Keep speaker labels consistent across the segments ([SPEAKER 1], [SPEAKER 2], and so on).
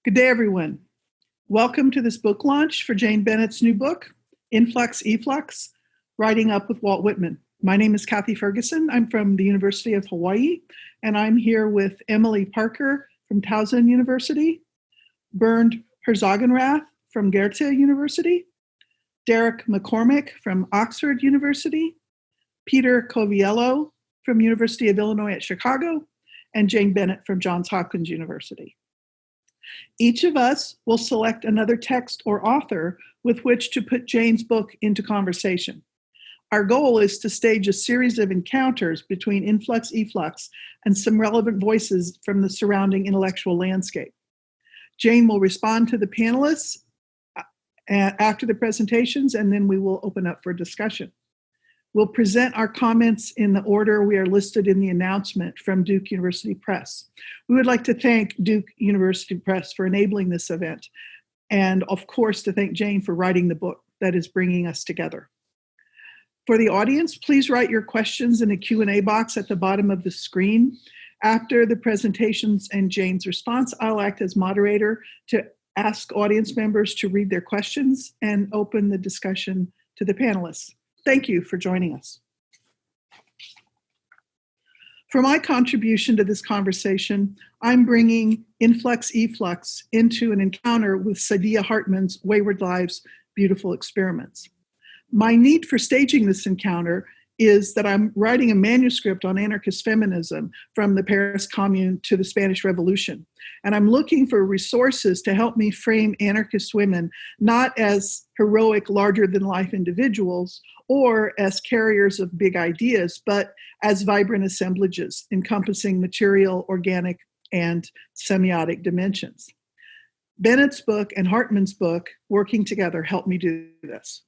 [SPEAKER 1] Good day, everyone. Welcome to this book launch for Jane Bennett's new book, Influx Efflux, Writing Up with Walt Whitman. My name is Kathy Ferguson. I'm from the University of Hawaii, and I'm here with Emily Parker from Towson University, Bernd Herzogenrath from Goethe University, Derek McCormack from Oxford University, Peter Coviello from University of Illinois at Chicago, and Jane Bennett from Johns Hopkins University. Each of us will select another text or author with which to put Jane's book into conversation. Our goal is to stage a series of encounters between Influx Efflux and some relevant voices from the surrounding intellectual landscape. Jane will respond to the panelists after the presentations, and then we will open up for discussion. We'll present our comments in the order we are listed in the announcement from Duke University Press. We would like to thank Duke University Press for enabling this event, and of course to thank Jane for writing the book that is bringing us together. For the audience, please write your questions in the Q&A box at the bottom of the screen. After the presentations and Jane's response, I'll act as moderator to ask audience members to read their questions and open the discussion to the panelists. Thank you for joining us. For my contribution to this conversation, I'm bringing Influx Efflux into an encounter with Saidiya Hartman's Wayward Lives, Beautiful Experiments. My need for staging this encounter is that I'm writing a manuscript on anarchist feminism from the Paris Commune to the Spanish Revolution. And I'm looking for resources to help me frame anarchist women not as heroic, larger-than-life individuals or as carriers of big ideas, but as vibrant assemblages encompassing material, organic, and semiotic dimensions. Bennett's book and Hartman's book, working together, help me do this.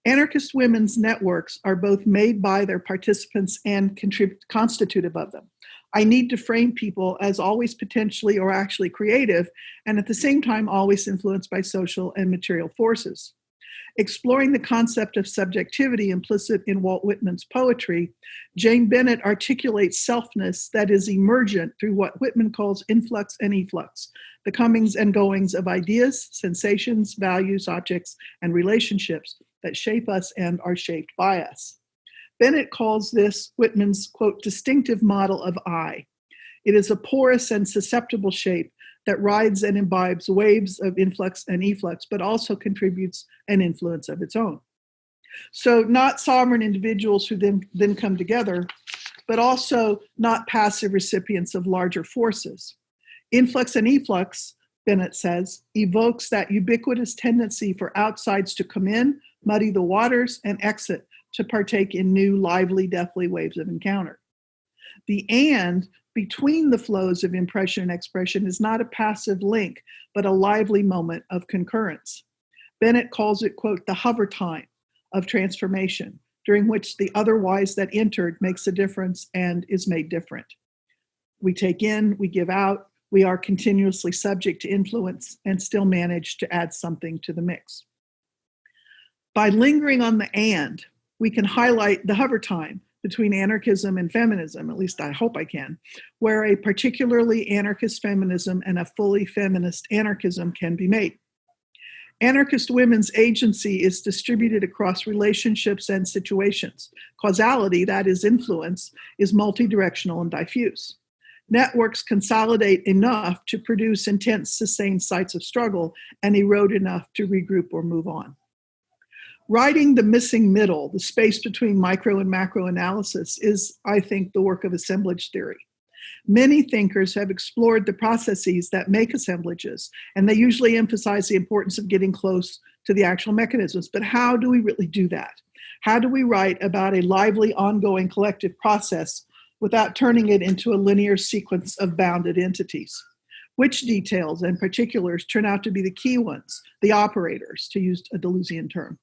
[SPEAKER 1] Anarchist women's networks are both made by their participants and constitutive of them. I need to frame people as always potentially or actually creative, and at the same time always influenced by social and material forces. Exploring the concept of subjectivity implicit in Walt Whitman's poetry, Jane Bennett articulates selfness that is emergent through what Whitman calls influx and efflux, the comings and goings of ideas, sensations, values, objects, and relationships that shape us and are shaped by us. Bennett calls this Whitman's, quote, distinctive model of I. It is a porous and susceptible shape that rides and imbibes waves of influx and efflux, but also contributes an influence of its own. So not sovereign individuals who then come together, but also not passive recipients of larger forces. Influx and efflux, Bennett says, evokes that ubiquitous tendency for outsides to come in, muddy the waters, and exit to partake in new, lively, deathly waves of encounter. The and between the flows of impression and expression is not a passive link, but a lively moment of concurrence. Bennett calls it, quote, the hover time of transformation, during which the otherwise that entered makes a difference and is made different. We take in, we give out, we are continuously subject to influence and still manage to add something to the mix. By lingering on the and, we can highlight the hover time between anarchism and feminism, at least I hope I can, where a particularly anarchist feminism and a fully feminist anarchism can be made. Anarchist women's agency is distributed across relationships and situations. Causality, that is influence, is multidirectional and diffuse. Networks consolidate enough to produce intense, sustained sites of struggle and erode enough to regroup or move on. Writing the missing middle, the space between micro and macro analysis, is, I think, the work of assemblage theory. Many thinkers have explored the processes that make assemblages, and they usually emphasize the importance of getting close to the actual mechanisms. But how do we really do that? How do we write about a lively, ongoing collective process without turning it into a linear sequence of bounded entities? Which details and particulars turn out to be the key ones, the operators, to use a Deleuzian term?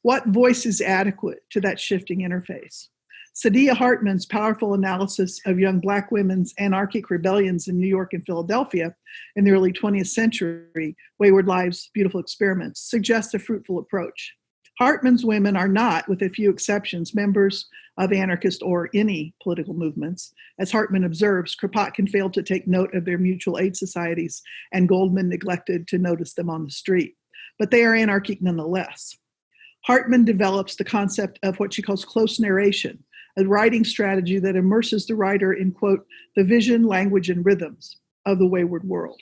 [SPEAKER 1] What voice is adequate to that shifting interface? Saidiya Hartman's powerful analysis of young Black women's anarchic rebellions in New York and Philadelphia in the early 20th century, Wayward Lives, Beautiful Experiments, suggests a fruitful approach. Hartman's women are not, with a few exceptions, members of anarchist or any political movements. As Hartman observes, Kropotkin failed to take note of their mutual aid societies, and Goldman neglected to notice them on the street. But they are anarchic nonetheless. Hartman develops the concept of what she calls close narration, a writing strategy that immerses the writer in, quote, the vision, language, and rhythms of the wayward world.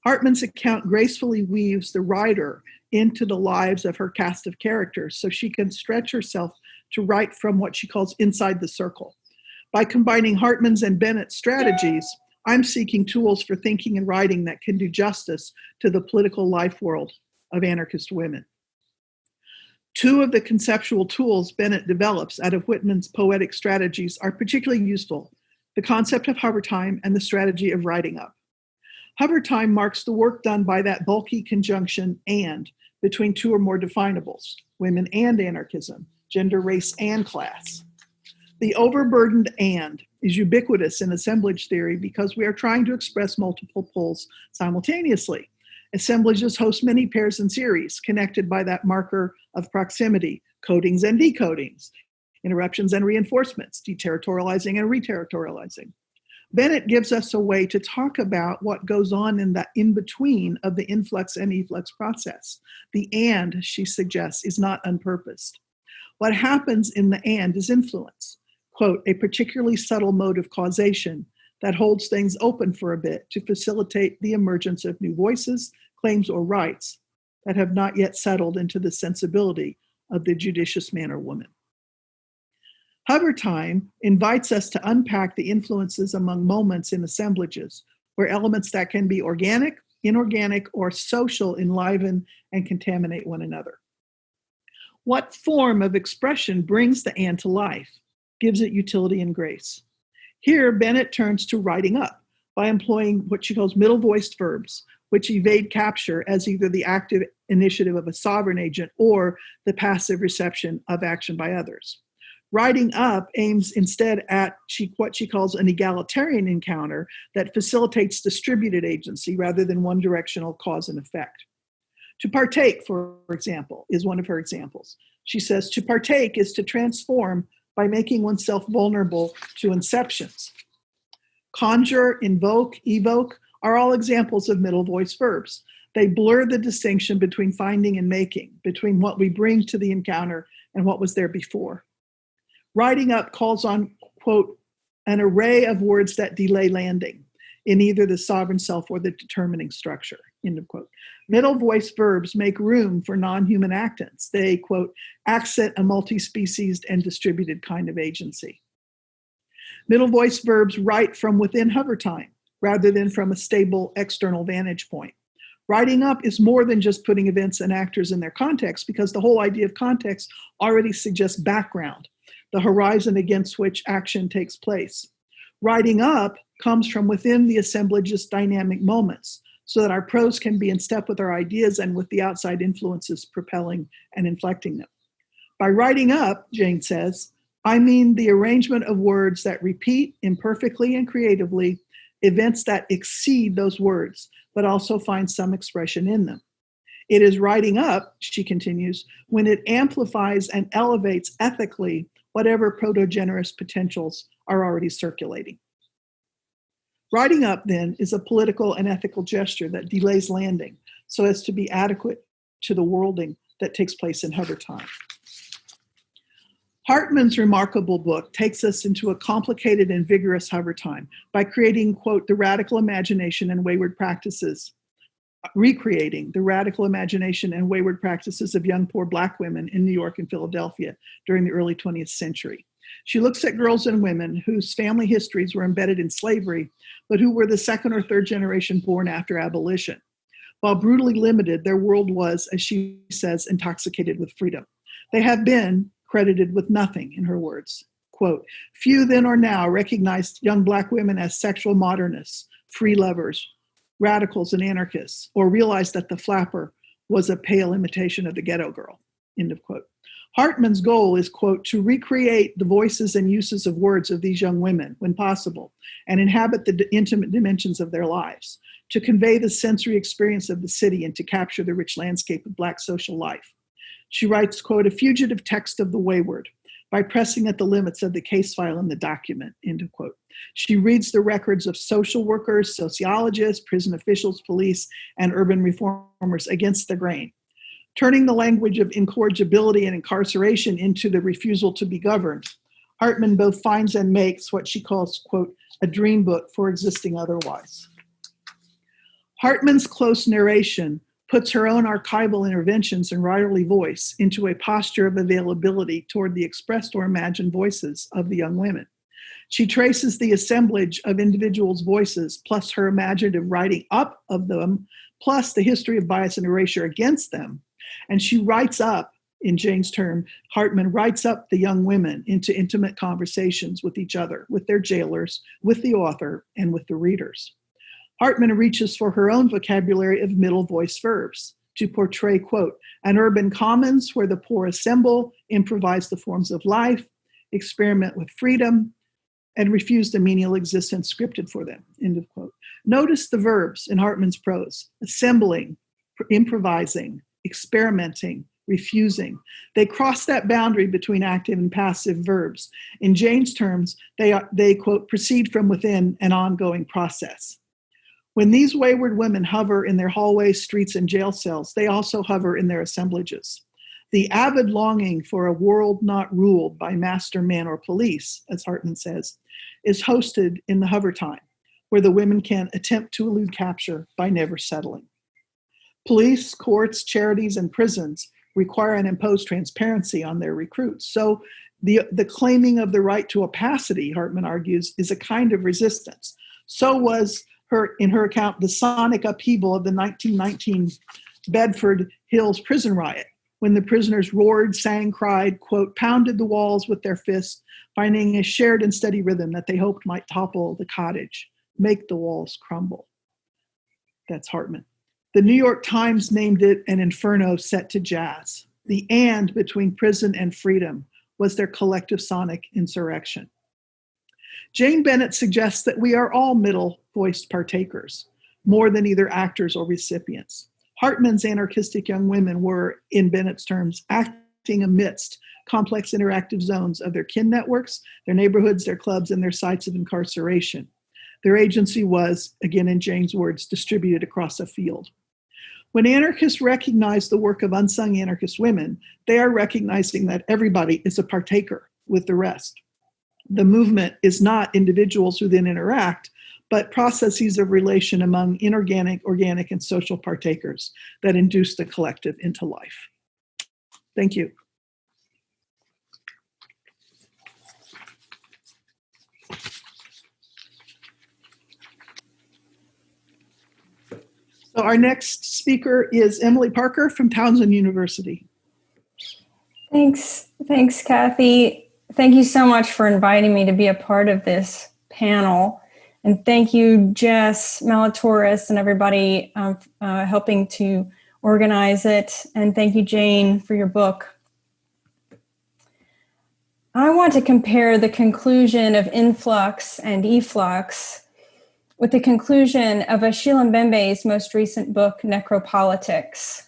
[SPEAKER 1] Hartman's account gracefully weaves the writer into the lives of her cast of characters so she can stretch herself to write from what she calls inside the circle. By combining Hartman's and Bennett's strategies, I'm seeking tools for thinking and writing that can do justice to the political life world of anarchist women. Two of the conceptual tools Bennett develops out of Whitman's poetic strategies are particularly useful: the concept of hover time and the strategy of writing up. Hover time marks the work done by that bulky conjunction and between two or more definables, women and anarchism, gender, race, and class. The overburdened and is ubiquitous in assemblage theory because we are trying to express multiple poles simultaneously. Assemblages host many pairs and series connected by that marker of proximity, codings and decodings, interruptions and reinforcements, deterritorializing and reterritorializing. Bennett gives us a way to talk about what goes on in the in-between of the influx and efflux process. The and, she suggests, is not unpurposed. What happens in the and is influence, quote, a particularly subtle mode of causation that holds things open for a bit to facilitate the emergence of new voices, claims, or rights that have not yet settled into the sensibility of the judicious man or woman. Hover time invites us to unpack the influences among moments in assemblages, where elements that can be organic, inorganic, or social enliven and contaminate one another. What form of expression brings the and to life, gives it utility and grace? Here, Bennett turns to writing up by employing what she calls middle-voiced verbs, which evade capture as either the active initiative of a sovereign agent or the passive reception of action by others. Writing up aims instead at what she calls an egalitarian encounter that facilitates distributed agency rather than one-directional cause and effect. To partake, for example, is one of her examples. She says, to partake is to transform by making oneself vulnerable to inceptions. Conjure, invoke, evoke are all examples of middle voice verbs. They blur the distinction between finding and making, between what we bring to the encounter and what was there before. Writing up calls on, quote, an array of words that delay landing in either the sovereign self or the determining structure, end of quote. Middle voice verbs make room for non-human actants. They, quote, accent a multi-species and distributed kind of agency. Middle voice verbs write from within hover time rather than from a stable external vantage point. Writing up is more than just putting events and actors in their context, because the whole idea of context already suggests background, the horizon against which action takes place. Writing up comes from within the assemblage's dynamic moments, so that our prose can be in step with our ideas and with the outside influences propelling and inflecting them. By writing up, Jane says, I mean the arrangement of words that repeat imperfectly and creatively events that exceed those words, but also find some expression in them. It is writing up, she continues, when it amplifies and elevates ethically whatever proto-generous potentials are already circulating. Writing up, then, is a political and ethical gesture that delays landing so as to be adequate to the worlding that takes place in hover time. Hartman's remarkable book takes us into a complicated and vigorous hover time by creating, quote, the radical imagination and wayward practices, recreating the radical imagination and wayward practices of young poor Black women in New York and Philadelphia during the early 20th century. She looks at girls and women whose family histories were embedded in slavery, but who were the second or third generation born after abolition. While brutally limited, their world was, as she says, intoxicated with freedom. They have been credited with nothing, in her words. Quote, few then or now recognized young Black women as sexual modernists, free lovers, radicals, and anarchists, or realized that the flapper was a pale imitation of the ghetto girl, end of quote. Hartman's goal is, quote, to recreate the voices and uses of words of these young women when possible and inhabit the intimate dimensions of their lives, to convey the sensory experience of the city and to capture the rich landscape of Black social life. She writes, quote, a fugitive text of the wayward, by pressing at the limits of the case file in the document, end of quote. She reads the records of social workers, sociologists, prison officials, police, and urban reformers against the grain, turning the language of incorrigibility and incarceration into the refusal to be governed. Hartman both finds and makes what she calls, quote, a dream book for existing otherwise. Hartman's close narration puts her own archival interventions and writerly voice into a posture of availability toward the expressed or imagined voices of the young women. She traces the assemblage of individuals' voices, plus her imaginative writing up of them, plus the history of bias and erasure against them. And she writes up, in Jane's term, Hartman writes up the young women into intimate conversations with each other, with their jailers, with the author, and with the readers. Hartman reaches for her own vocabulary of middle voice verbs to portray, quote, an urban commons where the poor assemble, improvise the forms of life, experiment with freedom, and refuse the menial existence scripted for them, end of quote. Notice the verbs in Hartman's prose: assembling, improvising, experimenting, refusing. They cross that boundary between active and passive verbs. In Jane's terms, they quote, proceed from within an ongoing process. When these wayward women hover in their hallways, streets, and jail cells, they also hover in their assemblages. The avid longing for a world not ruled by master man or police, as Hartman says, is hosted in the hover time, where the women can attempt to elude capture by never settling. Police, courts, charities, and prisons require and impose transparency on their recruits. So the claiming of the right to opacity, Hartman argues, is a kind of resistance. So was in her account, the sonic upheaval of the 1919 Bedford Hills prison riot, when the prisoners roared, sang, cried, quote, pounded the walls with their fists, finding a shared and steady rhythm that they hoped might topple the cottage, make the walls crumble. That's Hartman. The New York Times named it an inferno set to jazz. The and between prison and freedom was their collective sonic insurrection. Jane Bennett suggests that we are all middle-voiced partakers, more than either actors or recipients. Hartman's anarchistic young women were, in Bennett's terms, acting amidst complex interactive zones of their kin networks, their neighborhoods, their clubs, and their sites of incarceration. Their agency was, again in Jane's words, distributed across a field. When anarchists recognize the work of unsung anarchist women, they are recognizing that everybody is a partaker with the rest. The movement is not individuals who then interact, but processes of relation among inorganic, organic, and social partakers that induce the collective into life. Thank you. So our next speaker is Emily Parker from Townsend University.
[SPEAKER 2] Thanks, Kathy. Thank you so much for inviting me to be a part of this panel. And thank you, Jess, Malatoris, and everybody helping to organize it. And thank you, Jane, for your book. I want to compare the conclusion of Influx and Efflux with the conclusion of Achille Mbembe's most recent book, Necropolitics.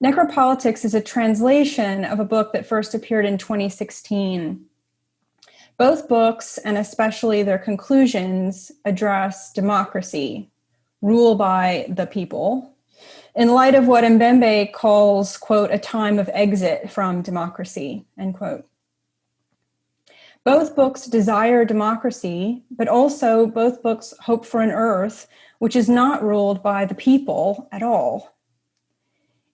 [SPEAKER 2] Necropolitics is a translation of a book that first appeared in 2016. Both books, and especially their conclusions, address democracy, rule by the people, in light of what Mbembe calls, quote, a time of exit from democracy, end quote. Both books desire democracy, but also both books hope for an earth which is not ruled by the people at all.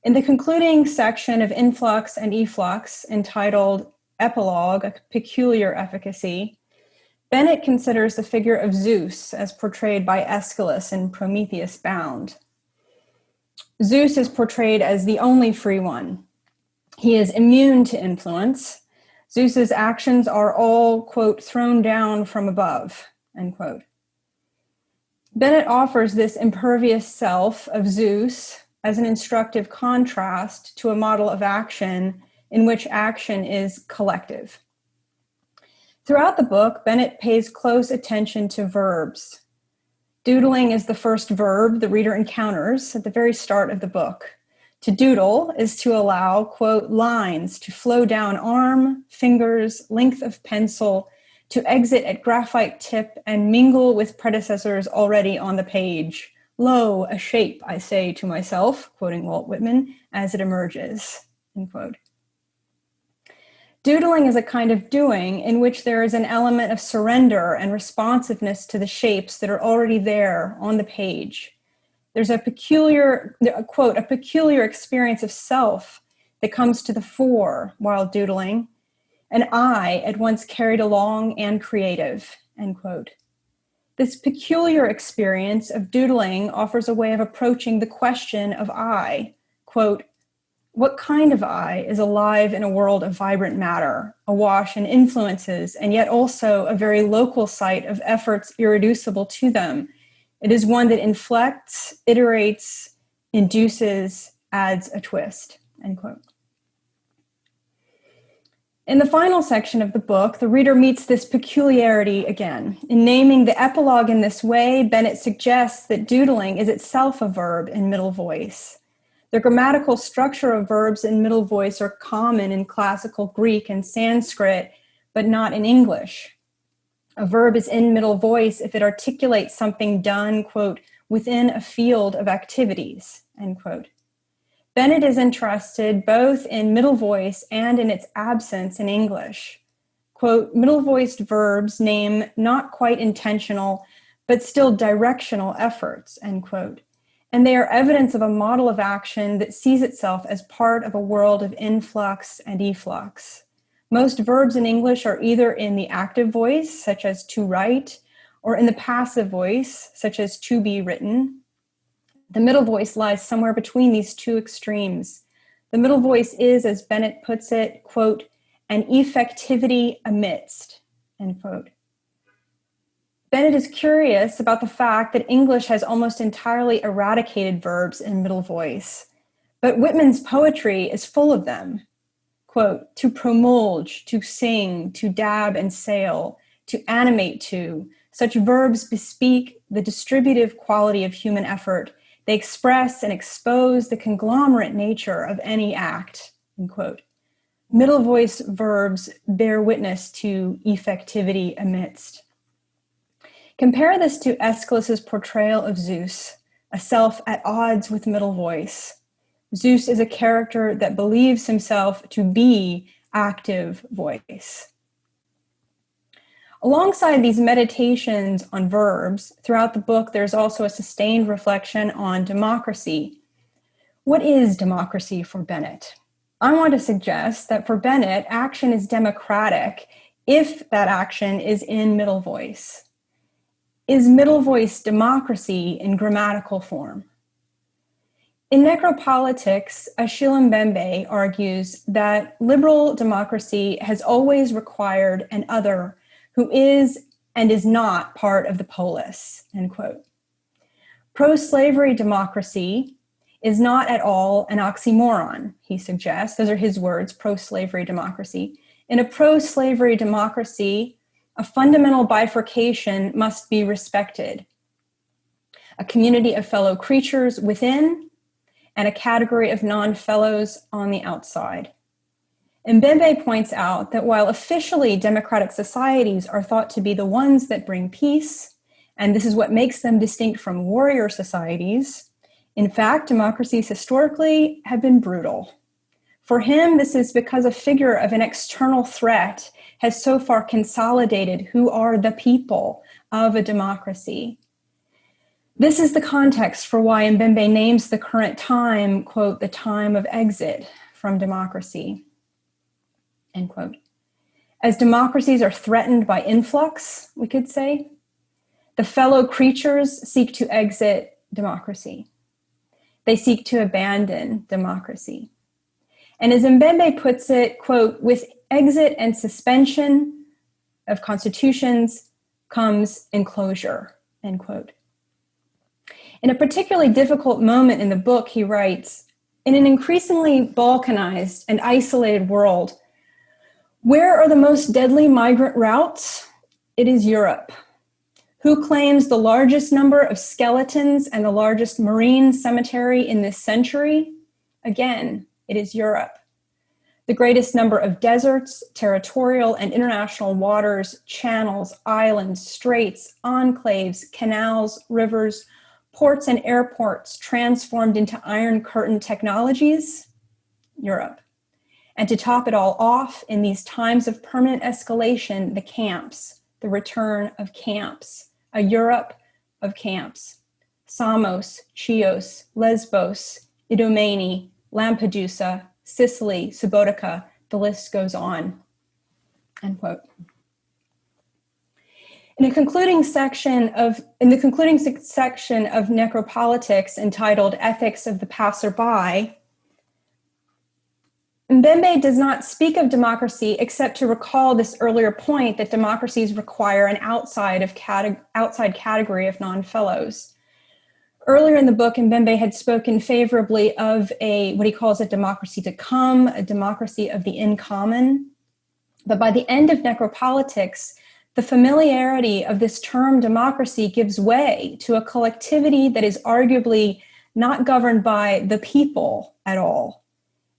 [SPEAKER 2] In the concluding section of Influx and Efflux, entitled Epilogue, A Peculiar Efficacy, Bennett considers the figure of Zeus as portrayed by Aeschylus in Prometheus Bound. Zeus is portrayed as the only free one. He is immune to influence. Zeus's actions are all, quote, thrown down from above, end quote. Bennett offers this impervious self of Zeus as an instructive contrast to a model of action in which action is collective. Throughout the book, Bennett pays close attention to verbs. Doodling is the first verb the reader encounters at the very start of the book. To doodle is to allow, quote, lines to flow down arm, fingers, length of pencil, to exit at graphite tip and mingle with predecessors already on the page. Lo, a shape, I say to myself, quoting Walt Whitman, as it emerges, end quote. Doodling is a kind of doing in which there is an element of surrender and responsiveness to the shapes that are already there on the page. There's a peculiar, quote, a peculiar experience of self that comes to the fore while doodling, an I at once carried along and creative, end quote. This peculiar experience of doodling offers a way of approaching the question of I, quote, what kind of I is alive in a world of vibrant matter, awash in influences, and yet also a very local site of efforts irreducible to them? It is one that inflects, iterates, induces, adds a twist, end quote. In the final section of the book, the reader meets this peculiarity again. In naming the epilogue in this way, Bennett suggests that doodling is itself a verb in middle voice. The grammatical structure of verbs in middle voice are common in classical Greek and Sanskrit, but not in English. A verb is in middle voice if it articulates something done, quote, within a field of activities, end quote. Bennett is interested both in middle voice and in its absence in English. Quote, middle-voiced verbs name not quite intentional, but still directional efforts, end quote. And they are evidence of a model of action that sees itself as part of a world of influx and efflux. Most verbs in English are either in the active voice, such as to write, or in the passive voice, such as to be written. The middle voice lies somewhere between these two extremes. The middle voice is, as Bennett puts it, quote, an effectivity amidst, end quote. Bennett is curious about the fact that English has almost entirely eradicated verbs in middle voice, but Whitman's poetry is full of them. Quote, to promulge, to sing, to dab and sail, to animate to, such verbs bespeak the distributive quality of human effort. They express and expose the conglomerate nature of any act, end quote. Middle voice verbs bear witness to effectivity amidst. Compare this to Aeschylus's portrayal of Zeus, a self at odds with middle voice. Zeus is a character that believes himself to be active voice. Alongside these meditations on verbs, throughout the book, there's also a sustained reflection on democracy. What is democracy for Bennett? I want to suggest that for Bennett, action is democratic if that action is in middle voice. Is middle voice democracy in grammatical form? In Necropolitics, Achille Mbembe argues that liberal democracy has always required an other who is and is not part of the polis, end quote. Pro-slavery democracy is not at all an oxymoron, he suggests. Those are his words, pro-slavery democracy. In a pro-slavery democracy, a fundamental bifurcation must be respected. A community of fellow creatures within and a category of non-fellows on the outside. Mbembe points out that while officially democratic societies are thought to be the ones that bring peace, and this is what makes them distinct from warrior societies, in fact, democracies historically have been brutal. For him, this is because a figure of an external threat has so far consolidated who are the people of a democracy. This is the context for why Mbembe names the current time, quote, the time of exit from democracy, end quote. As democracies are threatened by influx, we could say, the fellow creatures seek to exit democracy. They seek to abandon democracy. And as Mbembe puts it, quote, with exit and suspension of constitutions comes enclosure, end quote. In a particularly difficult moment in the book, he writes, in an increasingly balkanized and isolated world, where are the most deadly migrant routes? It is Europe. Who claims the largest number of skeletons and the largest marine cemetery in this century? Again, it is Europe. The greatest number of deserts, territorial and international waters, channels, islands, straits, enclaves, canals, rivers, ports and airports transformed into Iron Curtain technologies, Europe. And to top it all off, in these times of permanent escalation, the camps, the return of camps, a Europe of camps. Samos, Chios, Lesbos, Idomeni, Lampedusa, Sicily, Subotica, the list goes on, end quote. In the concluding section of Necropolitics entitled Ethics of the Passerby, Mbembe does not speak of democracy except to recall this earlier point that democracies require an outside category of non-fellows. Earlier in the book, Mbembe had spoken favorably of what he calls a democracy to come, a democracy of the in common. But by the end of Necropolitics, the familiarity of this term democracy gives way to a collectivity that is arguably not governed by the people at all.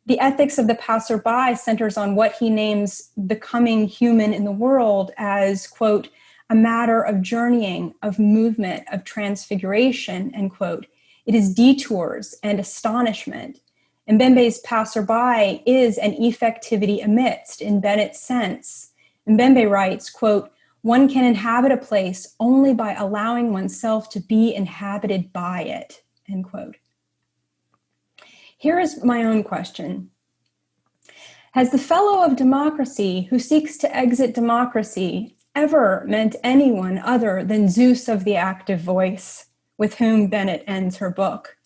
[SPEAKER 2] The ethics of the passerby centers on what he names becoming human in the world as, quote, a matter of journeying, of movement, of transfiguration, end quote. It is detours and astonishment. Mbembe's passerby is an effectivity amidst, in Bennett's sense. Mbembe writes, quote, one can inhabit a place only by allowing oneself to be inhabited by it, end quote. Here is my own question. Has the fellow of democracy who seeks to exit democracy ever meant anyone other than Zeus of the active voice, with whom Bennett ends her book?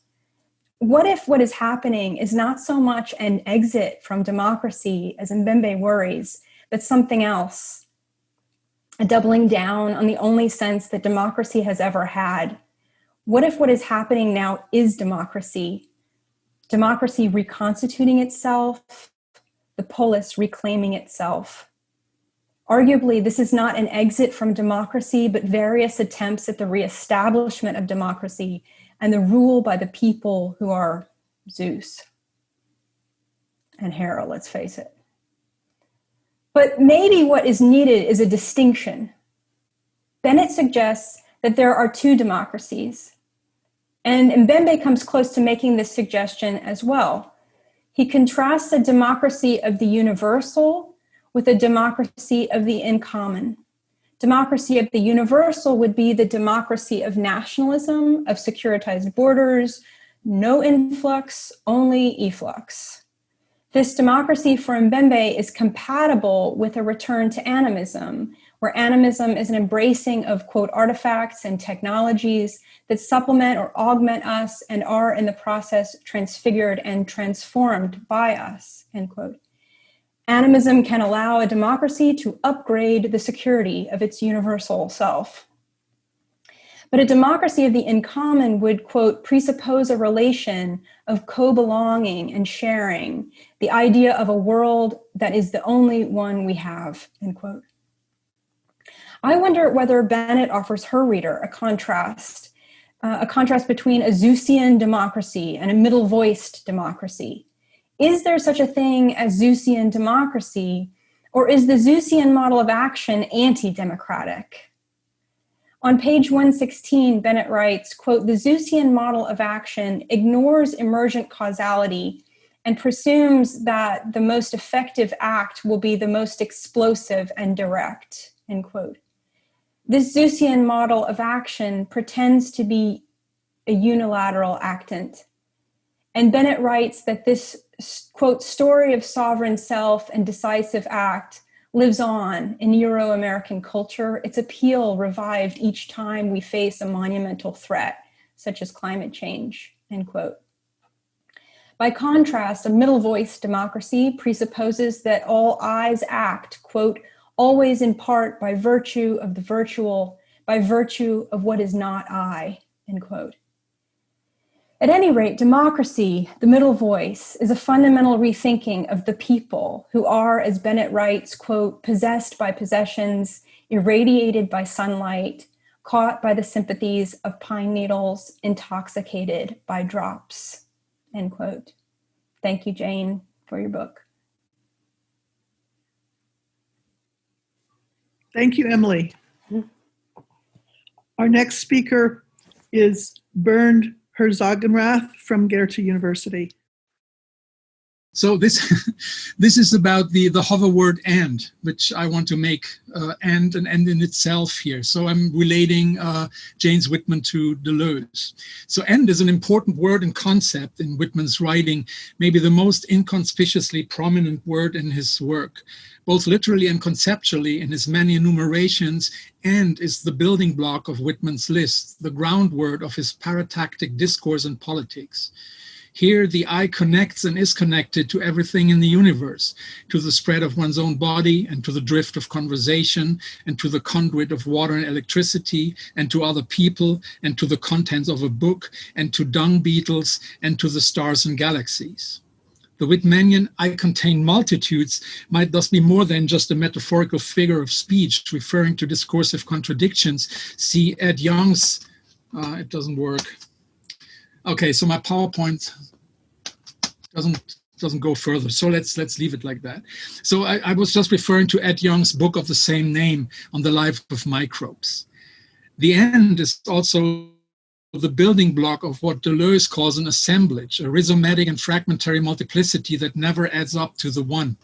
[SPEAKER 2] What if what is happening is not so much an exit from democracy, as Mbembe worries, but something else, a doubling down on the only sense that democracy has ever had? What if what is happening now is democracy? Democracy reconstituting itself, the polis reclaiming itself. Arguably, this is not an exit from democracy, but various attempts at the reestablishment of democracy and the rule by the people who are Zeus and Hera, let's face it. But maybe what is needed is a distinction. Bennett suggests that there are two democracies, and Mbembe comes close to making this suggestion as well. He contrasts the democracy of the universal with a democracy of the in common. Democracy of the universal would be the democracy of nationalism, of securitized borders, no influx, only efflux. This democracy for Mbembe is compatible with a return to animism, where animism is an embracing of, quote, artifacts and technologies that supplement or augment us and are in the process transfigured and transformed by us, end quote. Animism can allow a democracy to upgrade the security of its universal self. But a democracy of the in common would, quote, presuppose a relation of co-belonging and sharing, the idea of a world that is the only one we have, end quote. I wonder whether Bennett offers her reader a contrast between a Zeusian democracy and a middle-voiced democracy. Is there such a thing as Zeusian democracy, or is the Zeusian model of action anti-democratic? On page 116, Bennett writes, quote, the Zeusian model of action ignores emergent causality and presumes that the most effective act will be the most explosive and direct, end quote. This Zeusian model of action pretends to be a unilateral actant. And Bennett writes that this, quote, story of sovereign self and decisive act lives on in Euro-American culture. Its appeal revived each time we face a monumental threat, such as climate change, end quote. By contrast, a middle-voice democracy presupposes that all eyes act, quote, always in part by virtue of the virtual, by virtue of what is not I, end quote. At any rate, democracy, the middle voice, is a fundamental rethinking of the people who are, as Bennett writes, quote, possessed by possessions, irradiated by sunlight, caught by the sympathies of pine needles, intoxicated by drops, end quote. Thank you, Jane, for your book.
[SPEAKER 1] Thank you, Emily. Our next speaker is Bernd Herzogenrath from Goethe University.
[SPEAKER 3] So this is about the hover word "and," which I want to make and an end in itself here. So I'm relating James Whitman to Deleuze. So "and" is an important word and concept in Whitman's writing, maybe the most inconspicuously prominent word in his work. Both literally and conceptually in his many enumerations, "and" is the building block of Whitman's list, the groundwork of his paratactic discourse in politics. Here, the I connects and is connected to everything in the universe, to the spread of one's own body, and to the drift of conversation, and to the conduit of water and electricity, and to other people, and to the contents of a book, and to dung beetles, and to the stars and galaxies. The Whitmanian "I contain multitudes" might thus be more than just a metaphorical figure of speech referring to discursive contradictions. See Ed Young's, it doesn't work. Okay, so my PowerPoint doesn't go further, so let's leave it like that. So I was just referring to Ed Young's book of the same name on the life of microbes. The "and" is also the building block of what Deleuze calls an assemblage, a rhizomatic and fragmentary multiplicity that never adds up to the one.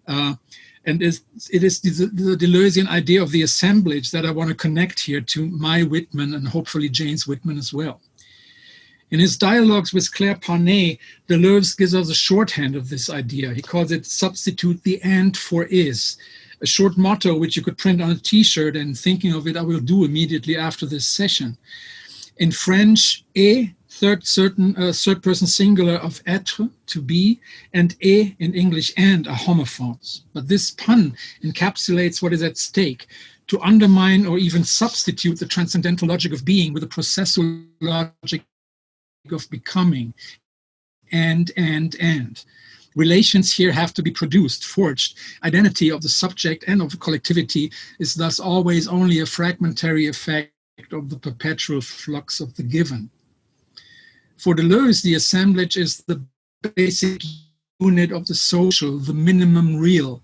[SPEAKER 3] And it is the Deleuzian idea of the assemblage that I want to connect here to my Whitman and hopefully Jane's Whitman as well. In his dialogues with Claire Parnay, Deleuze gives us a shorthand of this idea. He calls it "substitute the and for is," a short motto which you could print on a t-shirt, and thinking of it, I will do immediately after this session. In French, "et," third person singular of être, to be, and "et" in English, "and," are homophones. But this pun encapsulates what is at stake: to undermine or even substitute the transcendental logic of being with the processual logic of becoming, and. Relations here have to be produced, forged. Identity of the subject and of the collectivity is thus always only a fragmentary effect of the perpetual flux of the given. For Deleuze, the assemblage is the basic unit of the social, the minimum real,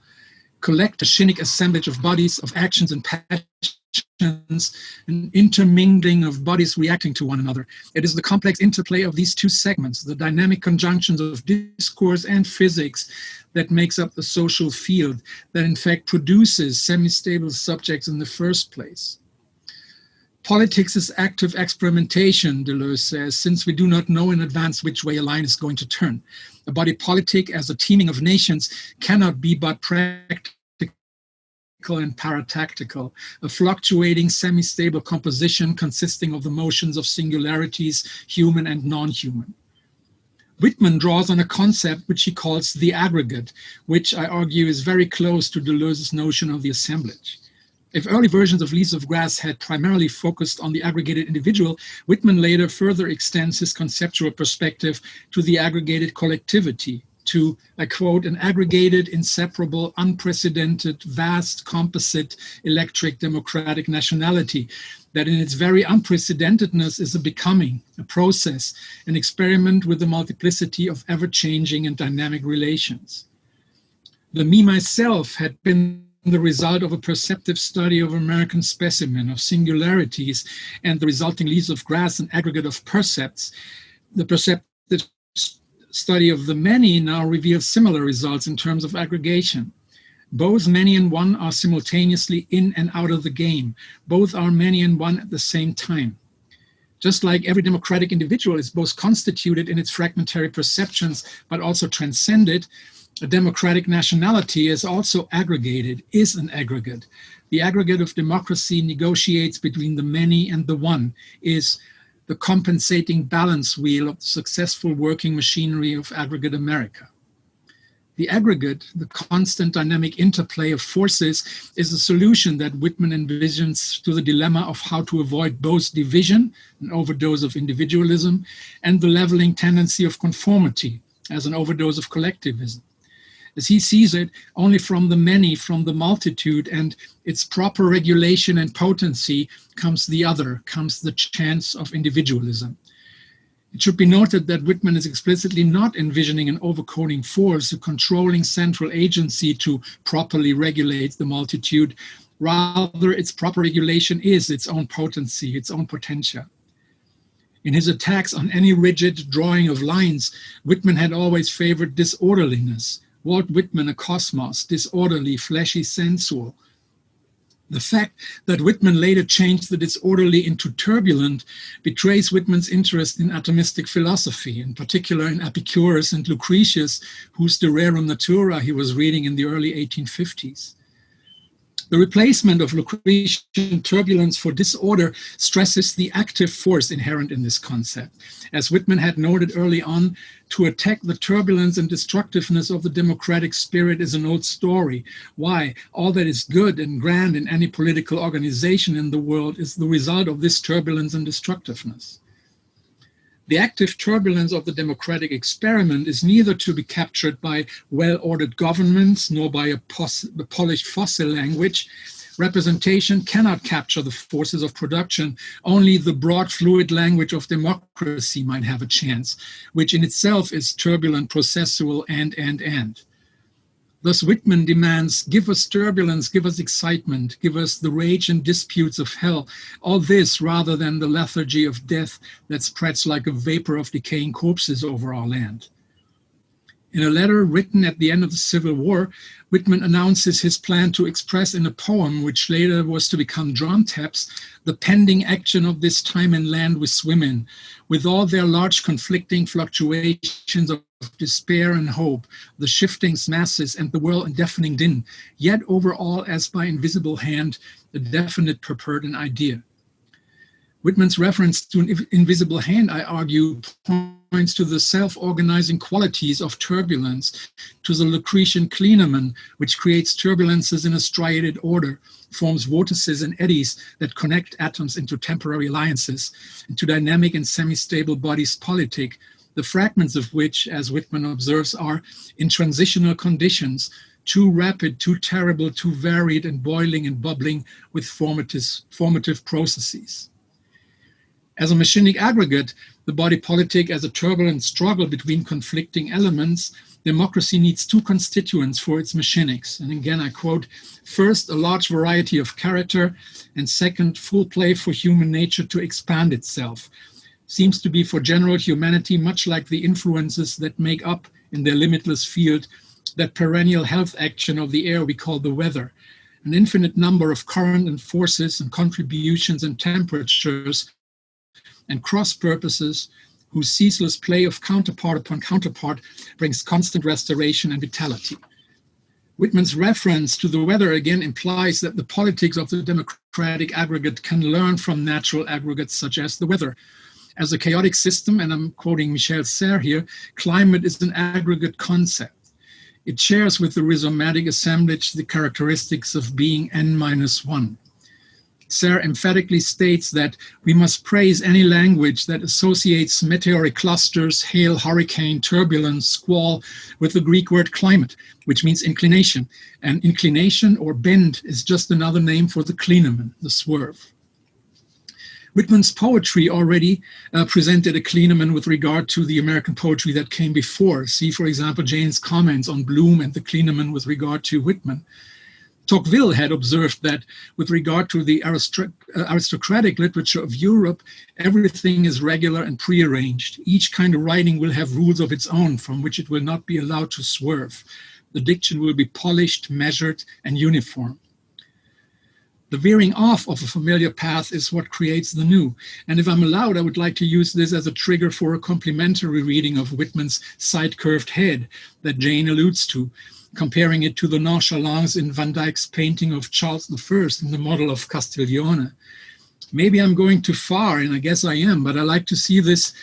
[SPEAKER 3] collective shinic assemblage of bodies, of actions and passions, an intermingling of bodies reacting to one another. It is the complex interplay of these two segments, the dynamic conjunctions of discourse and physics, that makes up the social field, that in fact produces semi-stable subjects in the first place. Politics is active experimentation, Deleuze says, since we do not know in advance which way a line is going to turn. A body politic as a teaming of nations cannot be but practical and paratactical, a fluctuating semi-stable composition consisting of the motions of singularities, human and non-human. Whitman draws on a concept which he calls the aggregate, which I argue is very close to Deleuze's notion of the assemblage. If early versions of Leaves of Grass had primarily focused on the aggregated individual, Whitman later further extends his conceptual perspective to the aggregated collectivity, to, I quote, "an aggregated, inseparable, unprecedented, vast, composite, electric, democratic nationality that in its very unprecedentedness is a becoming, a process, an experiment with the multiplicity of ever-changing and dynamic relations." The me myself had been the result of a perceptive study of American specimen, of singularities, and the resulting Leaves of Grass, an aggregate of percepts. The perceptive study of the many now reveals similar results in terms of aggregation. Both many and one are simultaneously in and out of the game. Both are many and one at the same time. Just like every democratic individual is both constituted in its fragmentary perceptions, but also transcended, a democratic nationality is also aggregated, is an aggregate. The aggregate of democracy negotiates between the many and the one, is the compensating balance wheel of the successful working machinery of aggregate America. The aggregate, the constant dynamic interplay of forces, is a solution that Whitman envisions to the dilemma of how to avoid both division, an overdose of individualism, and the leveling tendency of conformity, as an overdose of collectivism. As he sees it, only from the many, from the multitude, and its proper regulation and potency comes the other, comes the chance of individualism. It should be noted that Whitman is explicitly not envisioning an overcoding force, a controlling central agency to properly regulate the multitude. Rather, its proper regulation is its own potency, its own potentia. In his attacks on any rigid drawing of lines, Whitman had always favored disorderliness. Walt Whitman, a cosmos, disorderly, fleshy, sensual. The fact that Whitman later changed the disorderly into turbulent betrays Whitman's interest in atomistic philosophy, in particular in Epicurus and Lucretius, whose De Rerum Natura he was reading in the early 1850s. The replacement of Lucretian turbulence for disorder stresses the active force inherent in this concept. As Whitman had noted early on, to attack the turbulence and destructiveness of the democratic spirit is an old story. Why? All that is good and grand in any political organization in the world is the result of this turbulence and destructiveness. The active turbulence of the democratic experiment is neither to be captured by well-ordered governments nor by a polished fossil language. Representation cannot capture the forces of production. Only the broad fluid language of democracy might have a chance, which in itself is turbulent, processual, and. Thus Whitman demands, give us turbulence, give us excitement, give us the rage and disputes of hell, all this rather than the lethargy of death that spreads like a vapor of decaying corpses over our land. In a letter written at the end of the Civil War, Whitman announces his plan to express in a poem, which later was to become drum taps, the pending action of this time and land with women, with all their large conflicting fluctuations of despair and hope, the shiftings, masses, and the whirl and deafening din, yet over all as by invisible hand, a definite purport and idea. Whitman's reference to an invisible hand, I argue, points to the self-organizing qualities of turbulence, to the Lucretian clinamen, which creates turbulences in a striated order, forms vortices and eddies that connect atoms into temporary alliances, and to dynamic and semi-stable bodies politic, the fragments of which, as Whitman observes, are in transitional conditions, too rapid, too terrible, too varied, and boiling and bubbling with formative processes. As a machinic aggregate, the body politic as a turbulent struggle between conflicting elements, democracy needs two constituents for its machinics. And again, I quote, first, a large variety of character, and second, full play for human nature to expand itself. Seems to be for general humanity much like the influences that make up, in their limitless field, that perennial health action of the air we call the weather. An infinite number of current and forces and contributions and temperatures and cross-purposes whose ceaseless play of counterpart upon counterpart brings constant restoration and vitality. Whitman's reference to the weather again implies that the politics of the democratic aggregate can learn from natural aggregates such as the weather. As a chaotic system, and I'm quoting Michel Serres here, climate is an aggregate concept. It shares with the rhizomatic assemblage the characteristics of being n-1. Serres emphatically states that we must praise any language that associates meteoric clusters, hail, hurricane, turbulence, squall with the Greek word climate, which means inclination. And inclination or bend is just another name for the clinamen, the swerve. Whitman's poetry already presented a clinamen with regard to the American poetry that came before. See, for example, Jane's comments on Bloom and the clinamen with regard to Whitman. Tocqueville had observed that with regard to the aristocratic literature of Europe, everything is regular and prearranged. Each kind of writing will have rules of its own from which it will not be allowed to swerve. The diction will be polished, measured, and uniform. The veering off of a familiar path is what creates the new. And if I'm allowed, I would like to use this as a trigger for a complimentary reading of Whitman's side-curved head that Jane alludes to, comparing it to the nonchalance in Van Dyck's painting of Charles I in the model of Castiglione. Maybe I'm going too far, and I guess I am, but I like to see this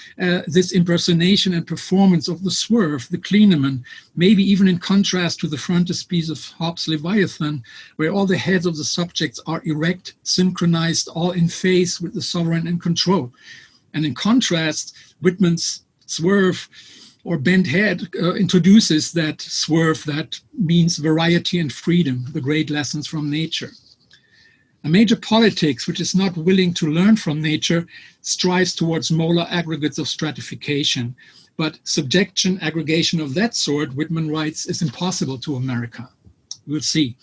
[SPEAKER 3] impersonation and performance of the swerve, the clinamen, maybe even in contrast to the frontispiece of Hobbes' Leviathan, where all the heads of the subjects are erect, synchronized, all in phase with the sovereign in control. And in contrast, Whitman's swerve or bent head introduces that swerve that means variety and freedom, the great lessons from nature. A major politics which is not willing to learn from nature strives towards molar aggregates of stratification. But subjection, aggregation of that sort, Whitman writes, is impossible to America. We'll see.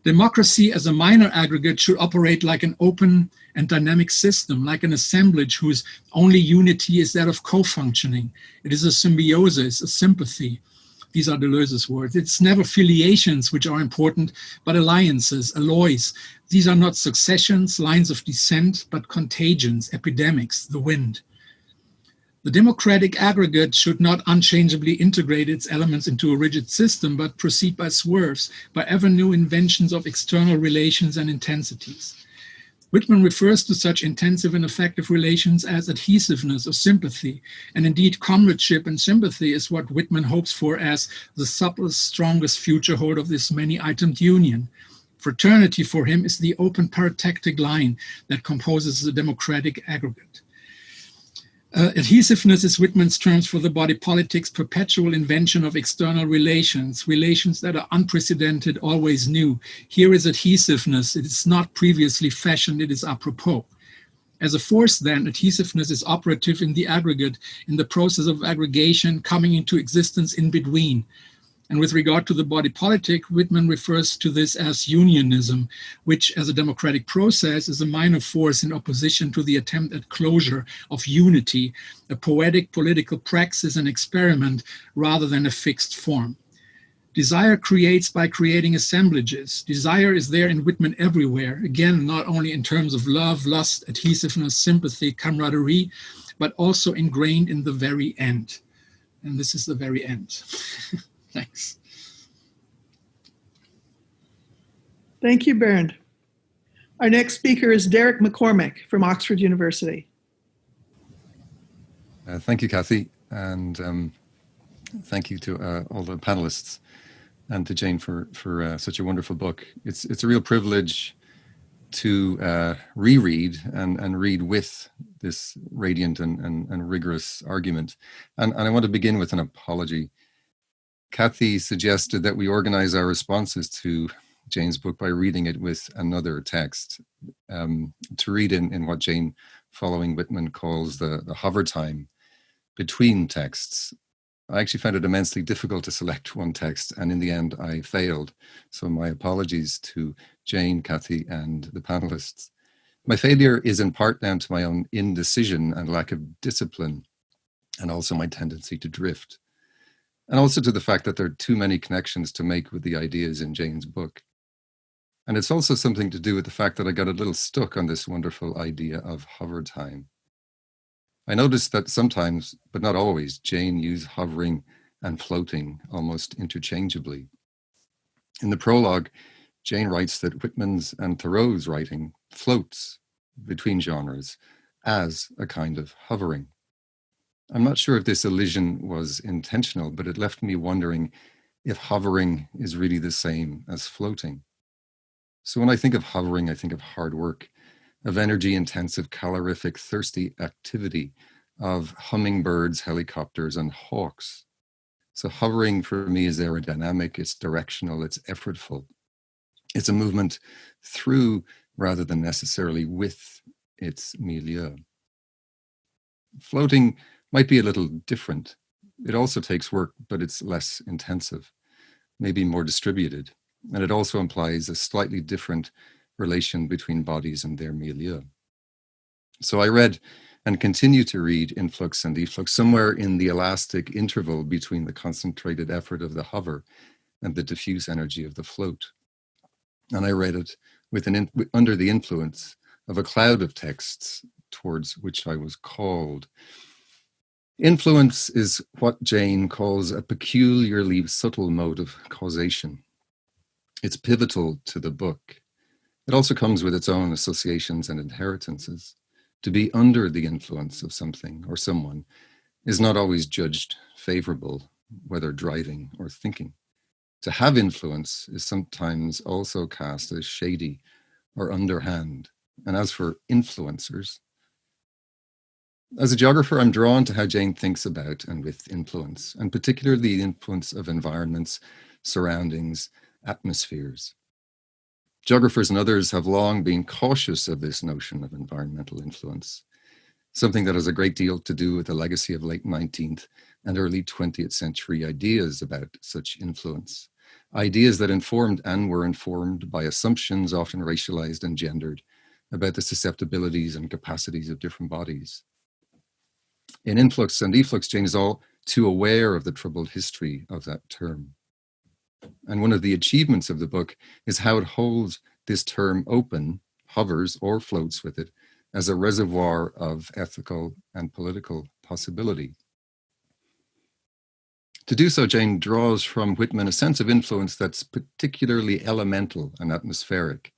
[SPEAKER 3] Democracy as a minor aggregate should operate like an open and dynamic system, like an assemblage whose only unity is that of co-functioning. It is a symbiosis, a sympathy. These are Deleuze's words. It's never filiations which are important, but alliances, alloys. These are not successions, lines of descent, but contagions, epidemics, the wind. The democratic aggregate should not unchangeably integrate its elements into a rigid system, but proceed by swerves, by ever new inventions of external relations and intensities. Whitman refers to such intensive and effective relations as adhesiveness or sympathy, and indeed comradeship and sympathy is what Whitman hopes for as the supplest, strongest future hold of this many-itemed union. Fraternity for him is the open paratectic line that composes the democratic aggregate. Adhesiveness is Whitman's terms for the body politic's perpetual invention of external relations, relations that are unprecedented, always new. Here is adhesiveness. It is not previously fashioned, it is apropos. As a force, then, adhesiveness is operative in the aggregate, in the process of aggregation coming into existence in between. And with regard to the body politic, Whitman refers to this as unionism, which as a democratic process is a minor force in opposition to the attempt at closure of unity, a poetic political praxis and experiment rather than a fixed form. Desire creates by creating assemblages. Desire is there in Whitman everywhere, again, not only in terms of love, lust, adhesiveness, sympathy, camaraderie, but also ingrained in the very end. And this is the very end. Thanks.
[SPEAKER 1] Thank you, Bernd. Our next speaker is Derek McCormack from Oxford University.
[SPEAKER 4] Thank you, Kathy, and thank you to all the panelists and to Jane for such a wonderful book. It's a real privilege to reread and read with this radiant and rigorous argument. And I want to begin with an apology. Kathy suggested that we organize our responses to Jane's book by reading it with another text, to read in what Jane, following Whitman, calls the hover time between texts. I actually found it immensely difficult to select one text, and in the end I failed. So my apologies to Jane, Kathy, and the panelists. My failure is in part down to my own indecision and lack of discipline, and also my tendency to drift. And also to the fact that there are too many connections to make with the ideas in Jane's book. And it's also something to do with the fact that I got a little stuck on this wonderful idea of hover time. I noticed that sometimes, but not always, Jane used hovering and floating almost interchangeably. In the prologue, Jane writes that Whitman's and Thoreau's writing floats between genres as a kind of hovering. I'm not sure if this elision was intentional, but it left me wondering if hovering is really the same as floating. So when I think of hovering, I think of hard work, of energy-intensive, calorific, thirsty activity, of hummingbirds, helicopters, and hawks. So hovering for me is aerodynamic, it's directional, it's effortful. It's a movement through rather than necessarily with its milieu. Floating might be a little different. It also takes work, but it's less intensive, maybe more distributed. And it also implies a slightly different relation between bodies and their milieu. So I read and continue to read Influx and Efflux somewhere in the elastic interval between the concentrated effort of the hover and the diffuse energy of the float. And I read it with under the influence of a cloud of texts towards which I was called. Influence is what Jane calls a peculiarly subtle mode of causation. It's pivotal to the book. It also comes with its own associations and inheritances. To be under the influence of something or someone is not always judged favorable, whether driving or thinking. To have influence is sometimes also cast as shady or underhand. And as for influencers, as a geographer, I'm drawn to how Jane thinks about and with influence, and particularly the influence of environments, surroundings, atmospheres. Geographers and others have long been cautious of this notion of environmental influence, something that has a great deal to do with the legacy of late 19th and early 20th century ideas about such influence, ideas that informed and were informed by assumptions often racialized and gendered about the susceptibilities and capacities of different bodies. In Influx and Efflux, Jane is all too aware of the troubled history of that term. And one of the achievements of the book is how it holds this term open, hovers or floats with it, as a reservoir of ethical and political possibility. To do so, Jane draws from Whitman a sense of influence that's particularly elemental and atmospheric.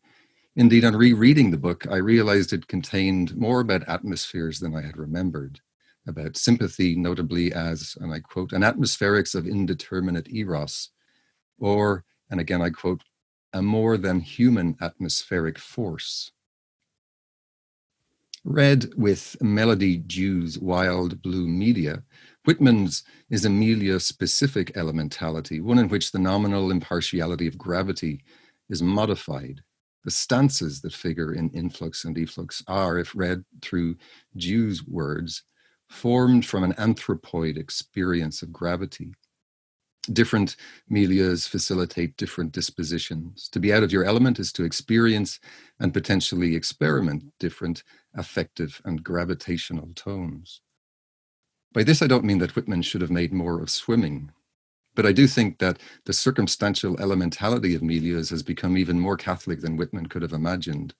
[SPEAKER 4] Indeed, on rereading the book, I realized it contained more about atmospheres than I had remembered, about sympathy, notably as, and I quote, an atmospherics of indeterminate eros, or, and again I quote, a more than human atmospheric force. Read with Melody Dew's Wild Blue Media, Whitman's is Amelia-specific elementality, one in which the nominal impartiality of gravity is modified. The stances that figure in Influx and Efflux are, if read through Dew's words, formed from an anthropoid experience of gravity. Different milieux facilitate different dispositions. To be out of your element is to experience and potentially experiment different affective and gravitational tones. By this, I don't mean that Whitman should have made more of swimming, but I do think that the circumstantial elementality of milieux has become even more Catholic than Whitman could have imagined.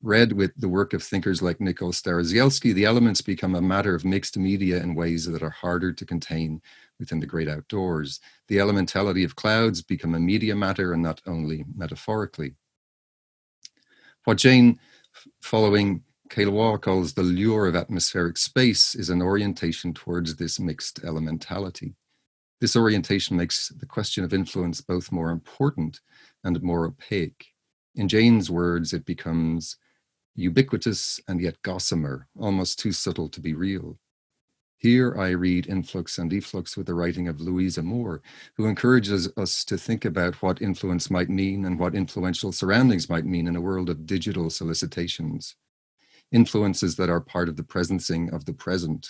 [SPEAKER 4] Read with the work of thinkers like Nicole Starozielski, the elements become a matter of mixed media in ways that are harder to contain within the great outdoors. The elementality of clouds become a media matter and not only metaphorically. What Jane, following Coviello, calls the lure of atmospheric space is an orientation towards this mixed elementality. This orientation makes the question of influence both more important and more opaque. In Jane's words, it becomes ubiquitous and yet gossamer, almost too subtle to be real. Here I read Influx and Efflux with the writing of Louisa Moore, who encourages us to think about what influence might mean and what influential surroundings might mean in a world of digital solicitations. Influences that are part of the presencing of the present,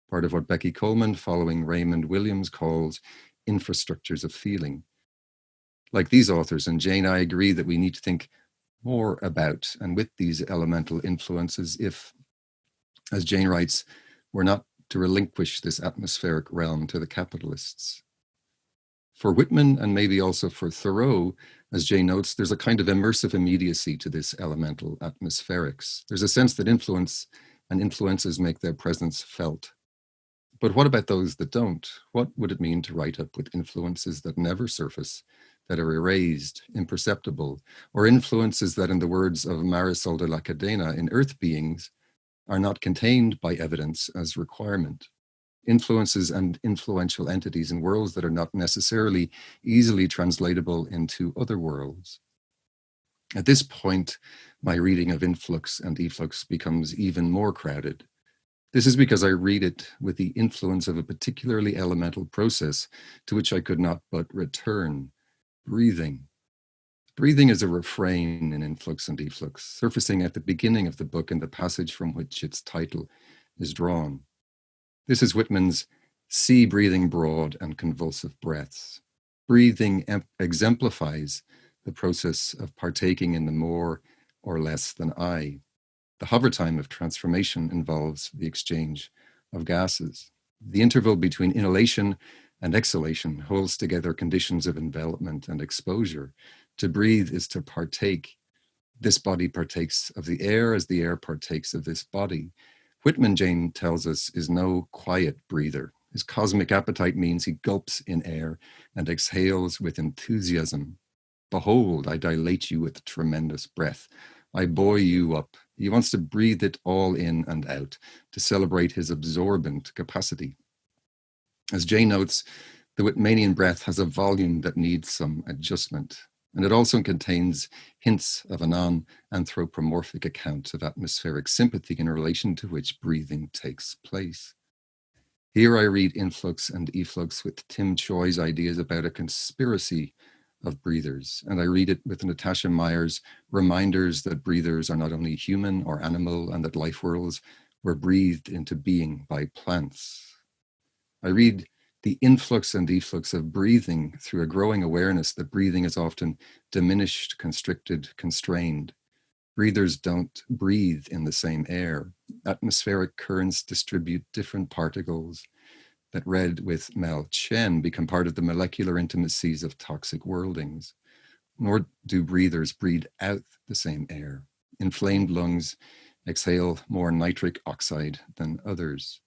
[SPEAKER 4] part of what Becky Coleman, following Raymond Williams, calls infrastructures of feeling. Like these authors and Jane, I agree that we need to think more about and with these elemental influences if, as Jane writes, we're not to relinquish this atmospheric realm to the capitalists. For Whitman, and maybe also for Thoreau, as Jane notes, there's a kind of immersive immediacy to this elemental atmospherics. There's a sense that influence and influences make their presence felt. But what about those that don't? What would it mean to write up with influences that never surface, that are erased, imperceptible, or influences that, in the words of Marisol de la Cadena, in Earth Beings, are not contained by evidence as requirement? Influences and influential entities in worlds that are not necessarily easily translatable into other worlds. At this point, my reading of Influx and Efflux becomes even more crowded. This is because I read it with the influence of a particularly elemental process to which I could not but return: breathing. Breathing is a refrain in Influx and Efflux, surfacing at the beginning of the book in the passage from which its title is drawn. This is Whitman's sea breathing broad and convulsive breaths. Breathing exemplifies the process of partaking in the more or less than I. The hover time of transformation involves the exchange of gases. The interval between inhalation and exhalation holds together conditions of envelopment and exposure. To breathe is to partake. This body partakes of the air as the air partakes of this body. Whitman, Jane tells us, is no quiet breather. His cosmic appetite means he gulps in air and exhales with enthusiasm. Behold, I dilate you with tremendous breath. I buoy you up. He wants to breathe it all in and out, to celebrate his absorbent capacity. As Jane notes, the Whitmanian breath has a volume that needs some adjustment, and it also contains hints of a non-anthropomorphic account of atmospheric sympathy in relation to which breathing takes place. Here I read Influx and Efflux with Tim Choi's ideas about a conspiracy of breathers. And I read it with Natasha Meyer's reminders that breathers are not only human or animal, and that life worlds were breathed into being by plants. I read the influx and efflux of breathing through a growing awareness that breathing is often diminished, constricted, constrained. Breathers don't breathe in the same air. Atmospheric currents distribute different particles that, read with Mel Chen, become part of the molecular intimacies of toxic worldings. Nor do breathers breathe out the same air. Inflamed lungs exhale more nitric oxide than others.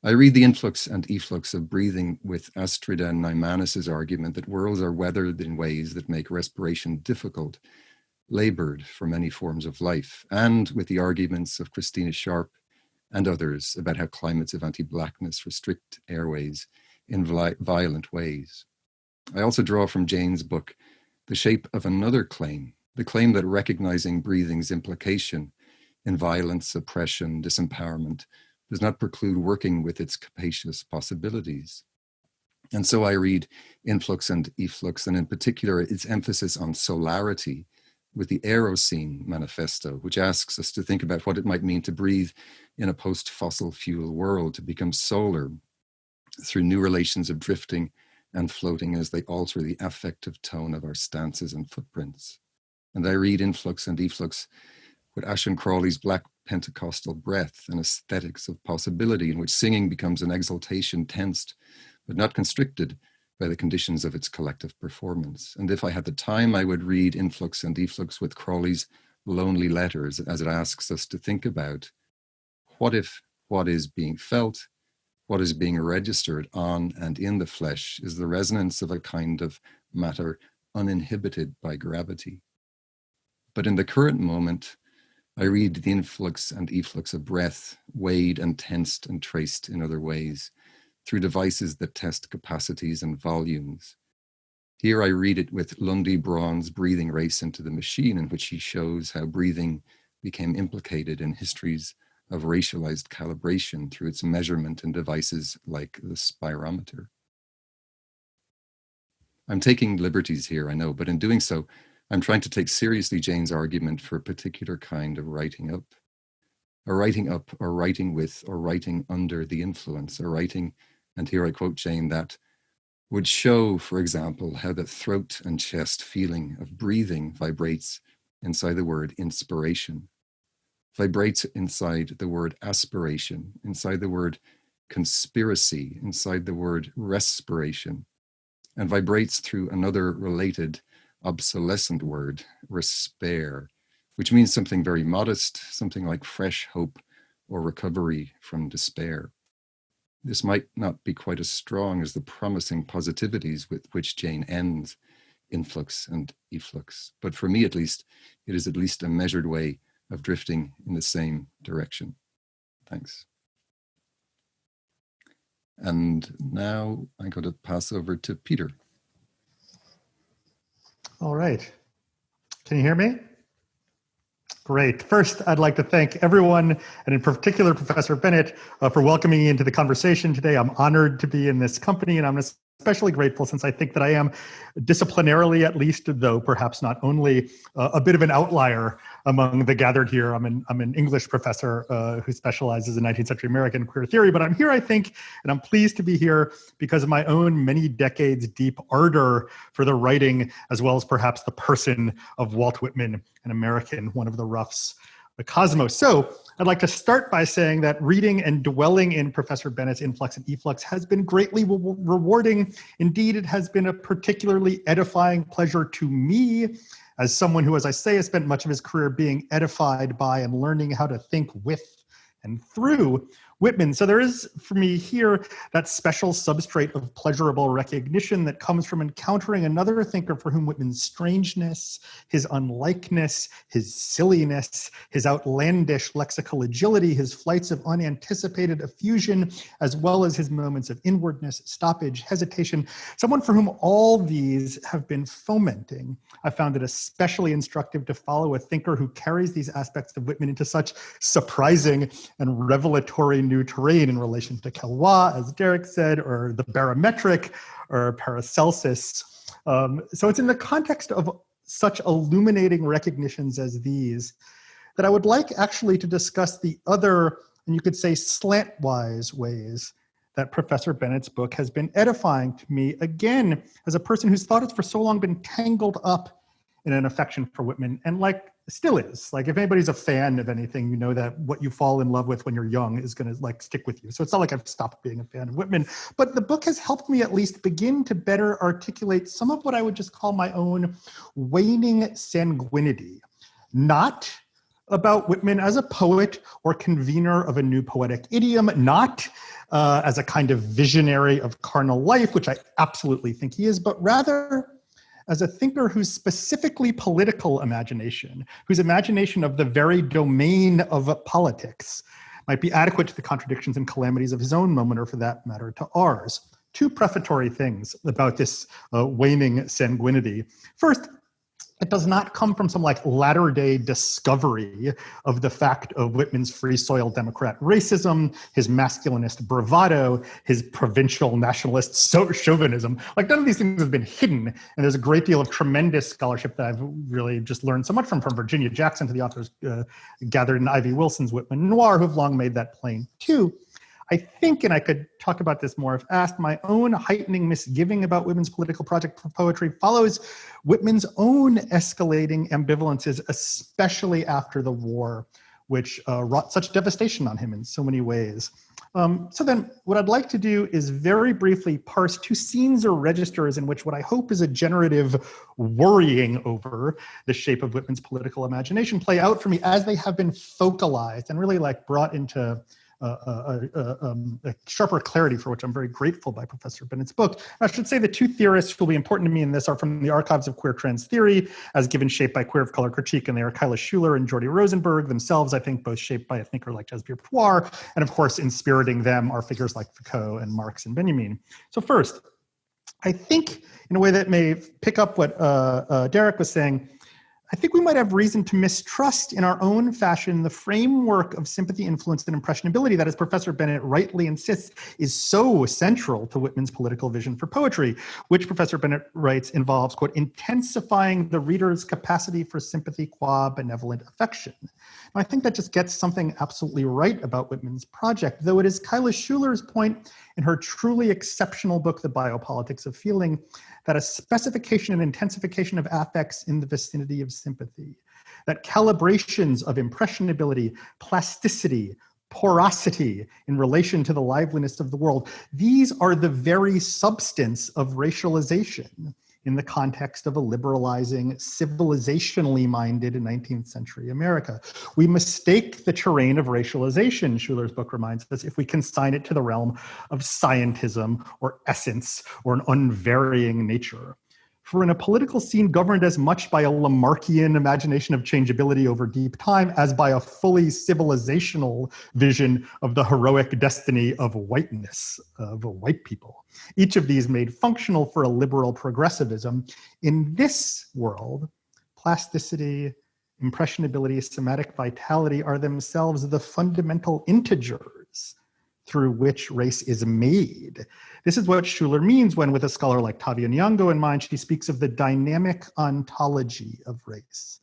[SPEAKER 4] I read the influx and efflux of breathing with Astrida Neimanis's argument that worlds are weathered in ways that make respiration difficult, labored for many forms of life, and with the arguments of Christina Sharp and others about how climates of anti-Blackness restrict airways in violent ways. I also draw from Jane's book the shape of another claim, the claim that recognizing breathing's implication in violence, oppression, disempowerment does not preclude working with its capacious possibilities. And so I read Influx and Efflux, and in particular its emphasis on solarity with the Aeroscene Manifesto, which asks us to think about what it might mean to breathe in a post-fossil fuel world, to become solar through new relations of drifting and floating as they alter the affective tone of our stances and footprints. And I read Influx and Efflux with Ashen Crawley's Black Pentecostal breath and aesthetics of possibility, in which singing becomes an exaltation tensed, but not constricted by the conditions of its collective performance. And if I had the time, I would read Influx and Efflux with Crawley's Lonely Letters, as it asks us to think about what if what is being felt, what is being registered on and in the flesh, is the resonance of a kind of matter uninhibited by gravity. But in the current moment, I read the influx and efflux of breath, weighed and tensed and traced in other ways, through devices that test capacities and volumes. Here I read it with Lundy Braun's Breathing Race into the Machine, in which he shows how breathing became implicated in histories of racialized calibration through its measurement in devices like the spirometer. I'm taking liberties here, I know, but in doing so, I'm trying to take seriously Jane's argument for a particular kind of writing up. A writing up, or writing with, or writing under the influence, a writing, and here I quote Jane, that would show, for example, how the throat and chest feeling of breathing vibrates inside the word inspiration, vibrates inside the word aspiration, inside the word conspiracy, inside the word respiration, and vibrates through another related obsolescent word, respair, which means something very modest, something like fresh hope or recovery from despair. This might not be quite as strong as the promising positivities with which Jane ends Influx and Efflux, but for me at least, it is at least a measured way of drifting in the same direction. Thanks. And now I'm going to pass over to Peter.
[SPEAKER 5] All right. Can you hear me? Great. First, I'd like to thank everyone, and in particular, Professor Bennett, for welcoming me into the conversation today. I'm honored to be in this company, and I'm especially grateful since I think that I am, disciplinarily at least, though perhaps not only, a bit of an outlier among the gathered here. I'm an English professor who specializes in 19th century American queer theory, but I'm here, I think, and I'm pleased to be here because of my own many decades deep ardor for the writing, as well as perhaps the person of Walt Whitman, an American, one of the roughs, the cosmos. So I'd like to start by saying that reading and dwelling in Professor Bennett's Influx and Efflux has been greatly rewarding. Indeed, it has been a particularly edifying pleasure to me as someone who, as I say, has spent much of his career being edified by and learning how to think with and through Whitman. So there is, for me here, that special substrate of pleasurable recognition that comes from encountering another thinker for whom Whitman's strangeness, his unlikeness, his silliness, his outlandish lexical agility, his flights of unanticipated effusion, as well as his moments of inwardness, stoppage, hesitation, someone for whom all these have been fomenting. I found it especially instructive to follow a thinker who carries these aspects of Whitman into such surprising and revelatory new terrain in relation to Kelwa, as Derek said, or the barometric, or Paracelsus. So it's in the context of such illuminating recognitions as these that I would like actually to discuss the other, and you could say slantwise ways that Professor Bennett's book has been edifying to me, again, as a person whose thought has for so long been tangled up in an affection for Whitman, and like still is. Like if anybody's a fan of anything, you know that what you fall in love with when you're young is gonna like stick with you. So it's not like I've stopped being a fan of Whitman, but the book has helped me at least begin to better articulate some of what I would just call my own waning sanguinity. Not about Whitman as a poet or convener of a new poetic idiom, not as a kind of visionary of carnal life, which I absolutely think he is, but rather as a thinker whose specifically political imagination, whose imagination of the very domain of politics might be adequate to the contradictions and calamities of his own moment, or for that matter, to ours. Two prefatory things about this waning sanguinity. First, it does not come from some like latter-day discovery of the fact of Whitman's free soil Democrat racism, his masculinist bravado, his provincial nationalist chauvinism. Like none of these things have been hidden, and there's a great deal of tremendous scholarship that I've really just learned so much from Virginia Jackson to the authors gathered in Ivy Wilson's Whitman Noir, who've long made that plain too. I think, and I could talk about this more if asked, my own heightening misgiving about Whitman's political project for poetry follows Whitman's own escalating ambivalences, especially after the war, which wrought such devastation on him in so many ways. So then what I'd like to do is very briefly parse two scenes or registers in which what I hope is a generative worrying over the shape of Whitman's political imagination play out for me as they have been focalized and really like brought into a sharper clarity, for which I'm very grateful by Professor Bennett's book. I should say the two theorists who will be important to me in this are from the archives of queer trans theory, as given shape by Queer of Color critique, and they are Kyla Schuler and Jordi Rosenberg, themselves, I think, both shaped by a thinker like Jasbir Puar, and of course, inspiriting them are figures like Foucault and Marx and Benjamin. So first, I think in a way that may pick up what Derek was saying, I think we might have reason to mistrust in our own fashion the framework of sympathy, influence, and impressionability that, as Professor Bennett rightly insists, is so central to Whitman's political vision for poetry, which Professor Bennett writes involves, quote, intensifying the reader's capacity for sympathy qua benevolent affection. Now, I think that just gets something absolutely right about Whitman's project, though it is Kyla Schuler's point in her truly exceptional book, The Biopolitics of Feeling, that a specification and intensification of affects in the vicinity of sympathy, that calibrations of impressionability, plasticity, porosity in relation to the liveliness of the world, these are the very substance of racialization in the context of a liberalizing, civilizationally minded 19th century America. We mistake the terrain of racialization, Schuler's book reminds us, if we consign it to the realm of scientism or essence or an unvarying nature. For in a political scene governed as much by a Lamarckian imagination of changeability over deep time as by a fully civilizational vision of the heroic destiny of whiteness, of white people, each of these made functional for a liberal progressivism. In this world, plasticity, impressionability, somatic vitality are themselves the fundamental integers through which race is made. This is what Schuler means when, with a scholar like Tavia Nyong'o in mind, she speaks of the dynamic ontology of race.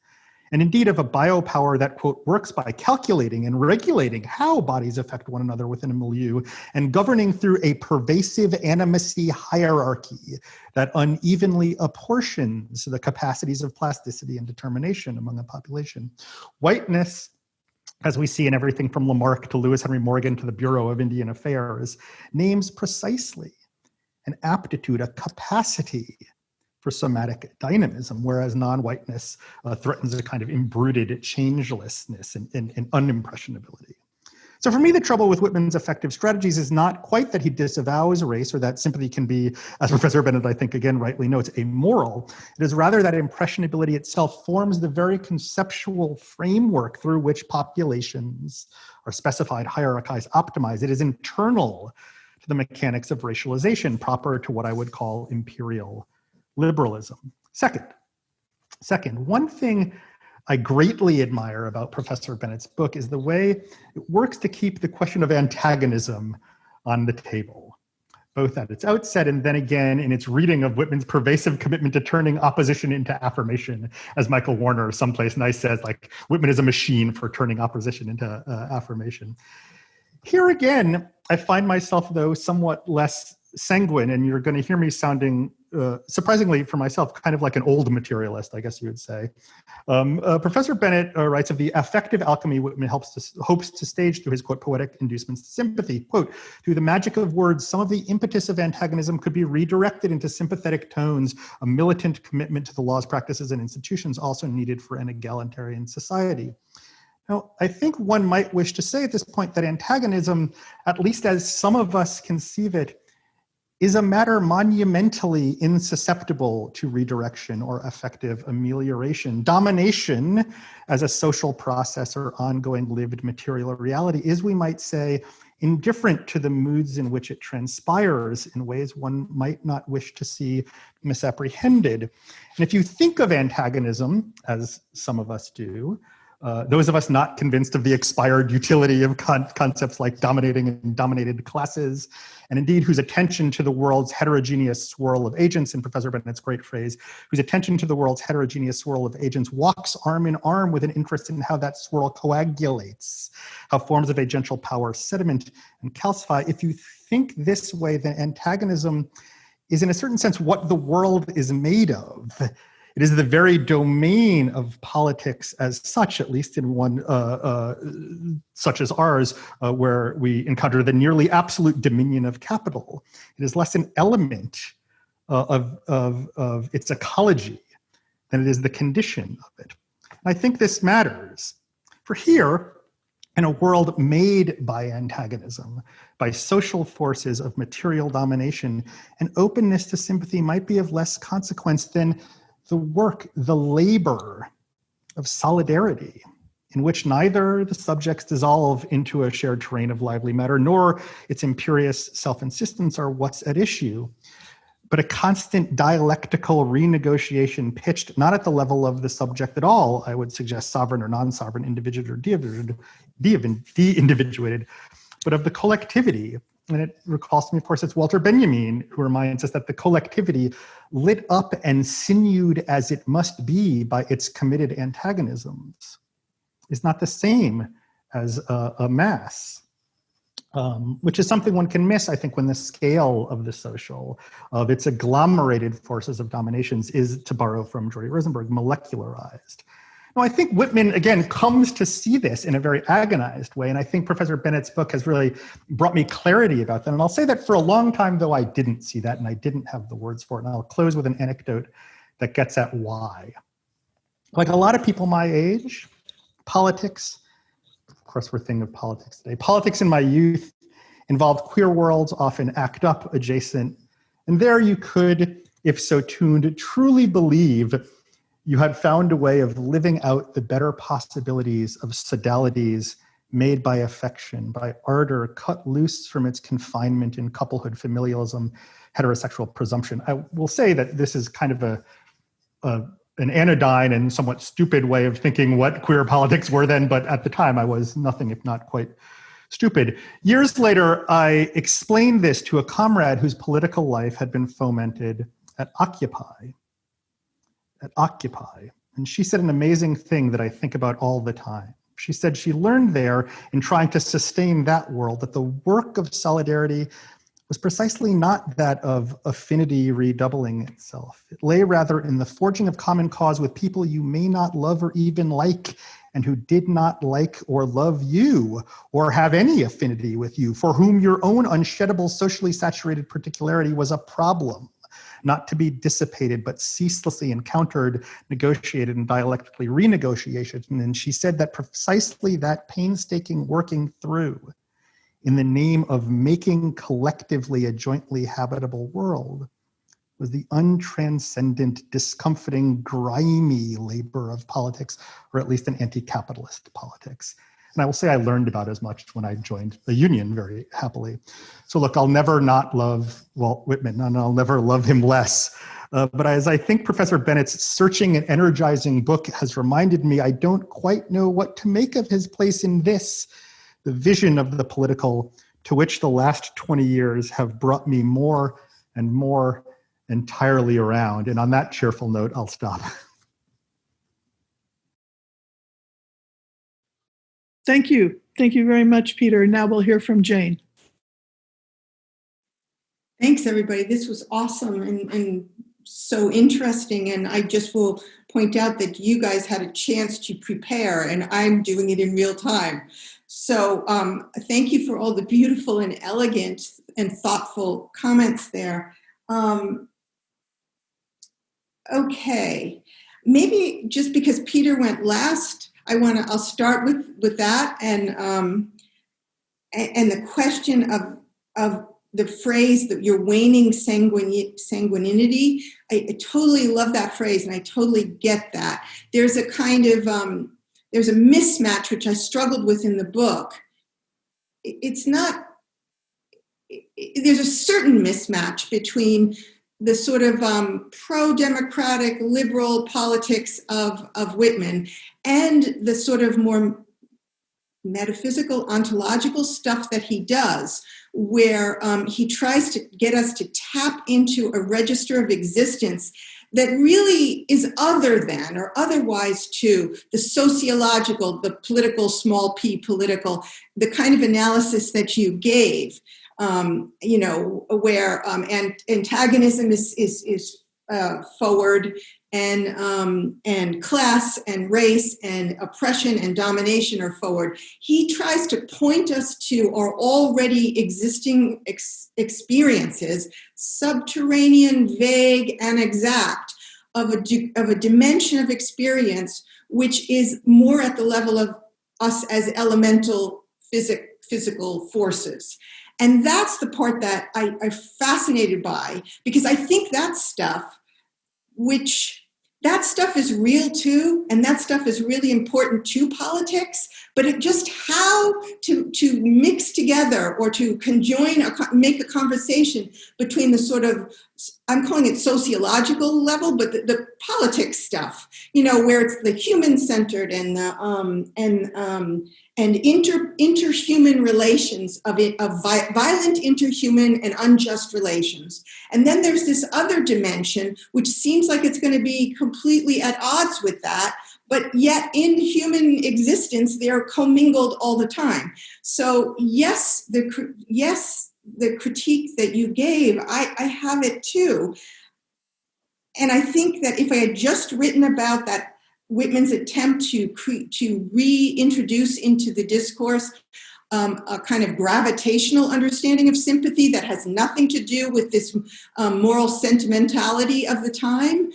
[SPEAKER 5] And indeed of a biopower that, quote, works by calculating and regulating how bodies affect one another within a milieu and governing through a pervasive animacy hierarchy that unevenly apportions the capacities of plasticity and determination among a population. Whiteness, as we see in everything from Lamarck to Lewis Henry Morgan to the Bureau of Indian Affairs, names precisely an aptitude, a capacity for somatic dynamism, whereas non-whiteness threatens a kind of imbruted changelessness and unimpressionability. So for me, the trouble with Whitman's effective strategies is not quite that he disavows race or that sympathy can be, as Professor Bennett, I think, again, rightly notes, amoral. It is rather that impressionability itself forms the very conceptual framework through which populations are specified, hierarchized, optimized. It is internal to the mechanics of racialization, proper to what I would call imperial liberalism. Second, one thing I greatly admire about Professor Bennett's book is the way it works to keep the question of antagonism on the table, both at its outset and then again in its reading of Whitman's pervasive commitment to turning opposition into affirmation, as Michael Warner someplace nice says, like Whitman is a machine for turning opposition into affirmation. Here again, I find myself, though, somewhat less sanguine, and you're going to hear me sounding, surprisingly for myself, kind of like an old materialist, I guess you would say. Professor Bennett writes of the affective alchemy Whitman hopes to stage through his, quote, poetic inducements to sympathy. Quote, through the magic of words, some of the impetus of antagonism could be redirected into sympathetic tones, a militant commitment to the laws, practices, and institutions also needed for an egalitarian society. Now, I think one might wish to say at this point that antagonism, at least as some of us conceive it, is a matter monumentally insusceptible to redirection or effective amelioration. Domination as a social process or ongoing lived material reality is, we might say, indifferent to the moods in which it transpires in ways one might not wish to see misapprehended. And if you think of antagonism, as some of us do, those of us not convinced of the expired utility of concepts like dominating and dominated classes, and indeed whose attention to the world's heterogeneous swirl of agents, in Professor Bennett's great phrase, whose attention to the world's heterogeneous swirl of agents walks arm in arm with an interest in how that swirl coagulates, how forms of agential power sediment and calcify. If you think this way, then antagonism is in a certain sense what the world is made of. It is the very domain of politics as such, at least in one such as ours, where we encounter the nearly absolute dominion of capital. It is less an element of its ecology than it is the condition of it. And I think this matters. For here, in a world made by antagonism, by social forces of material domination, an openness to sympathy might be of less consequence than the work, the labor of solidarity, in which neither the subjects dissolve into a shared terrain of lively matter, nor its imperious self-insistence are what's at issue, but a constant dialectical renegotiation pitched not at the level of the subject at all, I would suggest sovereign or non-sovereign, individuated or de-individuated, but of the collectivity. And it recalls to me, of course, it's Walter Benjamin who reminds us that the collectivity, lit up and sinewed as it must be by its committed antagonisms, is not the same as a mass, which is something one can miss, I think, when the scale of the social, of its agglomerated forces of dominations is, to borrow from Jordi Rosenberg, molecularized. Now, I think Whitman, again, comes to see this in a very agonized way, and I think Professor Bennett's book has really brought me clarity about that. And I'll say that for a long time, though, I didn't see that, and I didn't have the words for it. And I'll close with an anecdote that gets at why. Like a lot of people my age, politics, of course, we're thinking of politics today. Politics in my youth involved queer worlds, often ACT UP adjacent, and there you could, if so tuned, truly believe you had found a way of living out the better possibilities of sodalities made by affection, by ardor, cut loose from its confinement in couplehood, familialism, heterosexual presumption. I will say that this is kind of an anodyne and somewhat stupid way of thinking what queer politics were then, but at the time I was nothing if not quite stupid. Years later, I explained this to a comrade whose political life had been fomented at Occupy. And she said an amazing thing that I think about all the time. She said she learned there in trying to sustain that world that the work of solidarity was precisely not that of affinity redoubling itself. It lay rather in the forging of common cause with people you may not love or even like, and who did not like or love you or have any affinity with you, for whom your own unsheddable socially saturated particularity was a problem, not to be dissipated, but ceaselessly encountered, negotiated, and dialectically renegotiated. And she said that precisely that painstaking working through in the name of making collectively a jointly habitable world was the untranscendent, discomforting, grimy labor of politics, or at least an anti-capitalist politics. And I will say I learned about as much when I joined the union very happily. So look, I'll never not love Walt Whitman, and I'll never love him less. But as I think Professor Bennett's searching and energizing book has reminded me, I don't quite know what to make of his place in this, the vision of the political, to which the last 20 years have brought me more and more entirely around. And on that cheerful note, I'll stop.
[SPEAKER 1] Thank you. Thank you very much, Peter. Now we'll hear from Jane.
[SPEAKER 6] Thanks, everybody. This was awesome and so interesting. And I just will point out that you guys had a chance to prepare, and I'm doing it in real time. So thank you for all the beautiful and elegant and thoughtful comments there. Okay, maybe just because Peter went last, I'll start with that and the question of the phrase that you're waning sanguinity. I totally love that phrase, and I totally get that. There's a kind of there's a mismatch which I struggled with in the book. It's not. There's a certain mismatch between the sort of pro-democratic liberal politics of Whitman and the sort of more metaphysical, ontological stuff that he does, where he tries to get us to tap into a register of existence that really is other than or otherwise to the sociological, the political, small p political, the kind of analysis that you gave, where antagonism is forward, and class and race and oppression and domination are forward. He tries to point us to our already existing experiences, subterranean, vague, and exact, of a dimension of experience which is more at the level of us as elemental physical forces. And that's the part that I'm fascinated by, because I think that stuff is real too, and that stuff is really important to politics, but it just how to mix together or to conjoin, make a conversation between the sort of, I'm calling it sociological level, but the politics stuff, where it's the human-centered and the interhuman relations of violent interhuman and unjust relations. And then there's this other dimension, which seems like it's going to be completely at odds with that, but yet in human existence, they're commingled all the time. So yes, the critique that you gave, I have it too. And I think that if I had just written about that, Whitman's attempt to reintroduce into the discourse a kind of gravitational understanding of sympathy that has nothing to do with this moral sentimentality of the time.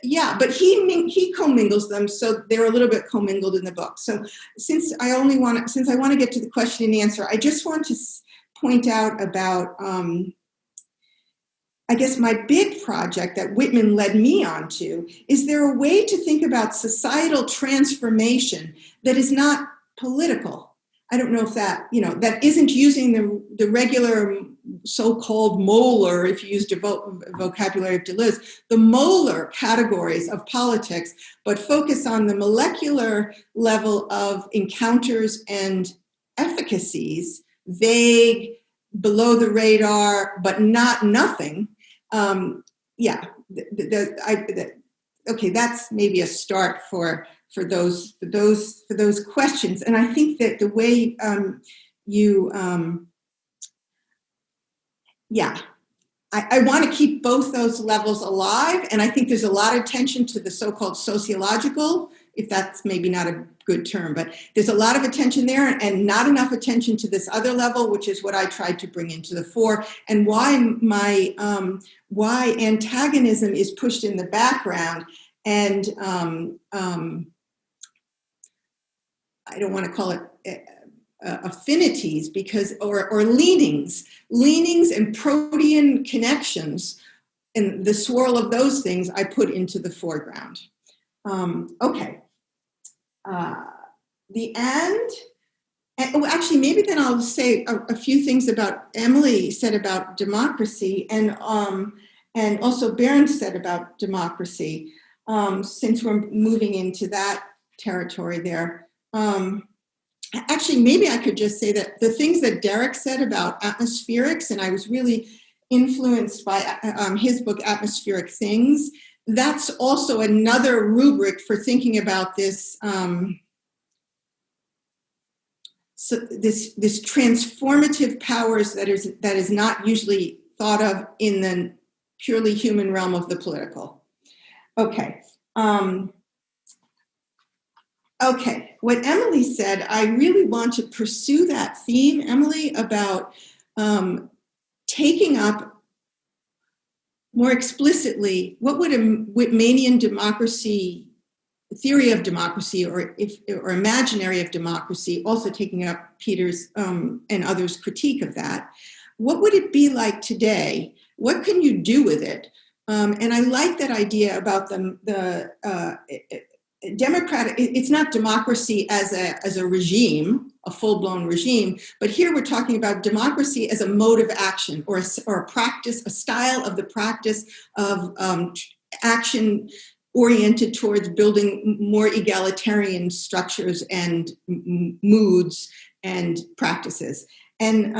[SPEAKER 6] Yeah, but he commingles them, so they're a little bit commingled in the book. So since I want to get to the question and answer, I just want to point out about I guess my big project that Whitman led me onto is there a way to think about societal transformation that is not political? I don't know if that, that isn't using the regular so-called molar, if you use the vocabulary of Deleuze, the molar categories of politics, but focus on the molecular level of encounters and efficacies, vague, below the radar, but not nothing. Okay, that's maybe a start for those questions. And I think that the way I want to keep both those levels alive. And I think there's a lot of attention to the so-called sociological, if that's maybe not a good term, but there's a lot of attention there and not enough attention to this other level, which is what I tried to bring into the fore, and why why antagonism is pushed in the background. And I don't want to call it affinities because, or leanings and protean connections, and the swirl of those things I put into the foreground. Okay. The end. Actually, maybe then I'll say a few things about Emily said about democracy, and and also Bernd said about democracy, since we're moving into that territory there. Actually, maybe I could just say that the things that Derek said about atmospherics, and I was really influenced by his book, Atmospheric Things, that's also another rubric for thinking about this, this transformative powers that is not usually thought of in the purely human realm of the political. Okay. Okay, what Emily said, I really want to pursue that theme, Emily, about taking up more explicitly what would a Whitmanian democracy, theory of democracy, or imaginary of democracy, also taking up Peter's and others' critique of that. What would it be like today? What can you do with it? And I like that idea about the democratic. It's not democracy as a regime, a full-blown regime, but here we're talking about democracy as a mode of action, or a practice, a style of the practice of action oriented towards building more egalitarian structures and moods and practices. And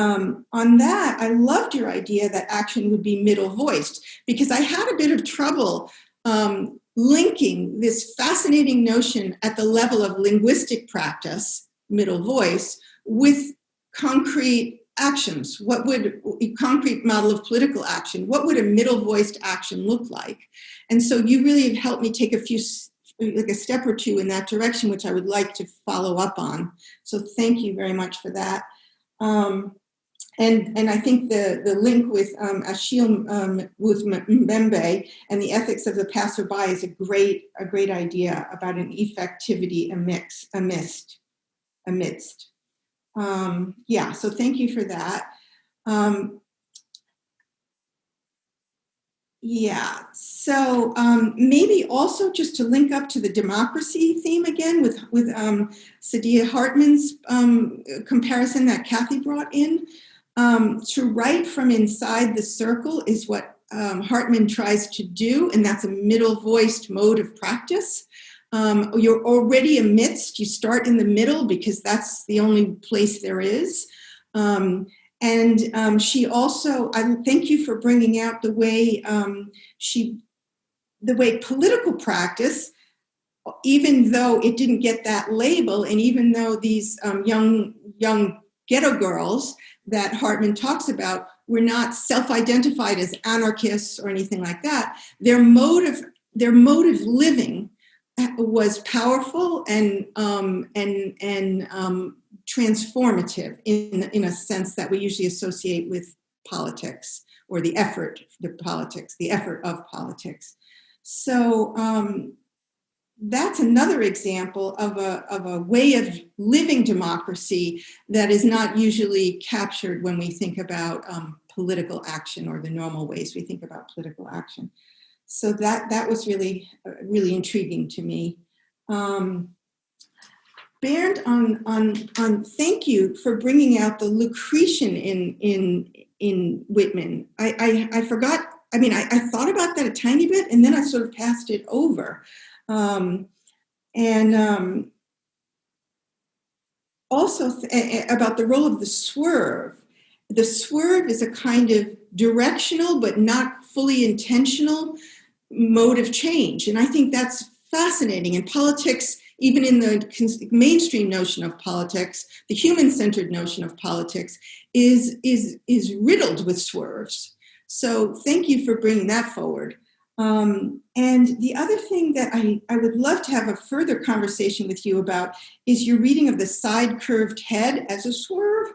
[SPEAKER 6] on that, I loved your idea that action would be middle voiced, because I had a bit of trouble linking this fascinating notion at the level of linguistic practice, middle voice, with concrete actions. What would a concrete model of political action? What would a middle voiced action look like? And so you really have helped me take a step or two in that direction, which I would like to follow up on. So thank you very much for that. And I think the link with Achille with Mbembe and the ethics of the passerby is a great idea about an effectivity amidst. Yeah, so thank you for that. Yeah, so maybe also just to link up to the democracy theme again with Saidiya Hartman's comparison that Kathy brought in. To write from inside the circle is what Hartman tries to do, and that's a middle-voiced mode of practice. You're already amidst, you start in the middle because that's the only place there is. And she also, I thank you for bringing out the way the way political practice, even though it didn't get that label, and even though these young ghetto girls that Hartman talks about were not self-identified as anarchists or anything like that, their mode of living was powerful and transformative in a sense that we usually associate with politics, or the effort of politics. So that's another example of a way of living democracy that is not usually captured when we think about political action, or the normal ways we think about political action. So that was really intriguing to me. Bernd, on thank you for bringing out the Lucretian in Whitman. I forgot. I mean, I thought about that a tiny bit, and then I sort of passed it over. Also about the role of the swerve. The swerve is a kind of directional but not fully intentional mode of change, and I think that's fascinating. In politics, even in the mainstream notion of politics, the human-centered notion of politics is riddled with swerves. So thank you for bringing that forward. And the other thing that I would love to have a further conversation with you about is your reading of the side curved head as a swerve,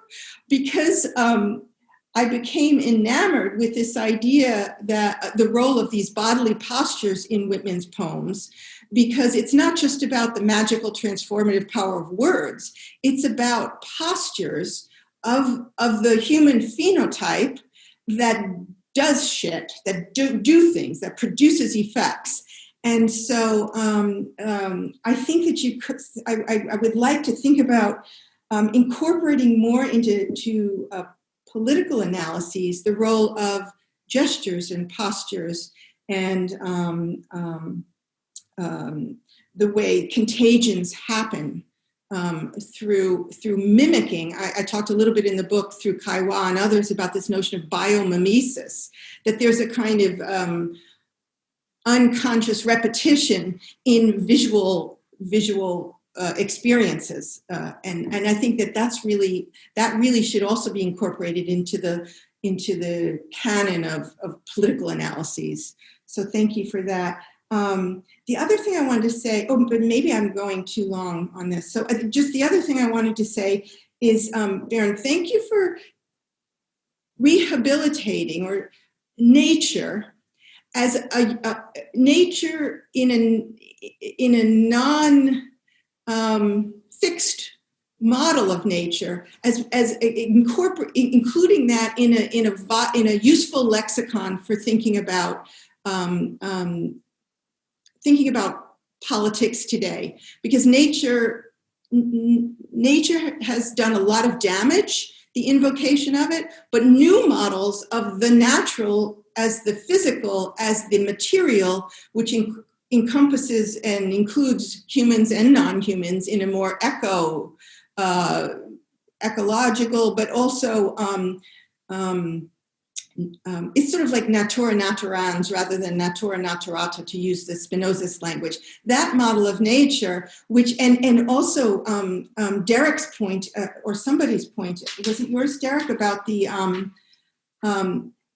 [SPEAKER 6] because I became enamored with this idea that the role of these bodily postures in Whitman's poems, because it's not just about the magical transformative power of words, it's about postures of the human phenotype that does shit, that do things, that produces effects. And so I think that you could, I would like to think about incorporating more into political analyses the role of gestures and postures and the way contagions happen through mimicking. I talked a little bit in the book through Kaiwa and others about this notion of biomimesis, that there's a kind of unconscious repetition in visual experiences, and I think that really should also be incorporated into the canon of political analyses. So thank you for that. The other thing I wanted to say, but maybe I'm going too long on this. So just the other thing I wanted to say is, Baron, thank you for rehabilitating or nature as a nature in a non fixed model of nature, as including that in a useful lexicon for thinking about politics today, because nature has done a lot of damage, the invocation of it, but new models of the natural as the physical, as the material, which encompasses and includes humans and non-humans in a more ecological, but also it's sort of like natura naturans rather than natura naturata, to use the Spinoza's language. That model of nature, which and also Derek's point or somebody's point, was it yours, Derek, about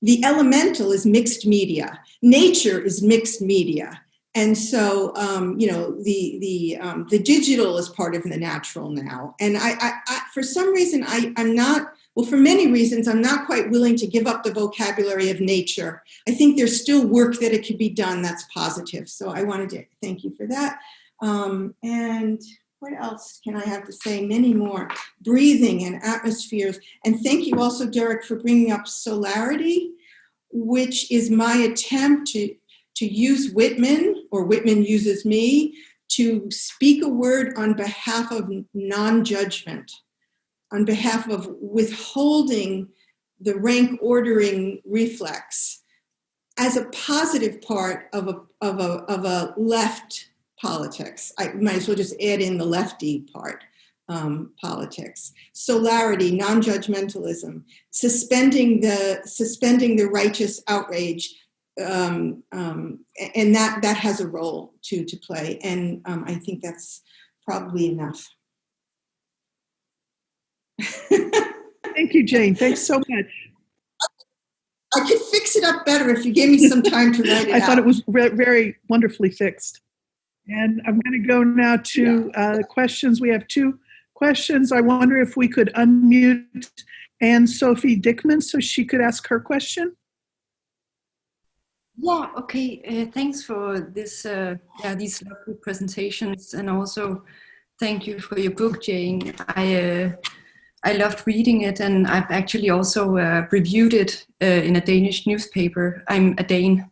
[SPEAKER 6] the elemental is mixed media. Nature is mixed media. And so, the digital is part of the natural now. And I for some reason, I'm not, well, for many reasons, I'm not quite willing to give up the vocabulary of nature. I think there's still work that it could be done that's positive. So I wanted to thank you for that. And what else can I have to say? Many more. Breathing and atmospheres. And thank you also, Derek, for bringing up solarity, which is my attempt to use Whitman, or Whitman uses me, to speak a word on behalf of non-judgment, on behalf of withholding the rank ordering reflex as a positive part of a left politics. I might as well just add in the lefty part, politics. Solarity, non-judgmentalism, suspending the righteous outrage, and that has a role to play. And I think that's probably enough.
[SPEAKER 1] Thank you, Jane. Thanks so much.
[SPEAKER 6] I could fix it up better if you gave me some time to write it out.
[SPEAKER 1] I thought it was very wonderfully fixed. And I'm going to go now to questions. We have 2 questions. I wonder if we could unmute Anne-Sophie Dickman so she could ask her question.
[SPEAKER 7] Yeah, okay. Thanks for this, these lovely presentations, and also thank you for your book, Jane. I loved reading it, and I've actually also reviewed it in a Danish newspaper. I'm a Dane,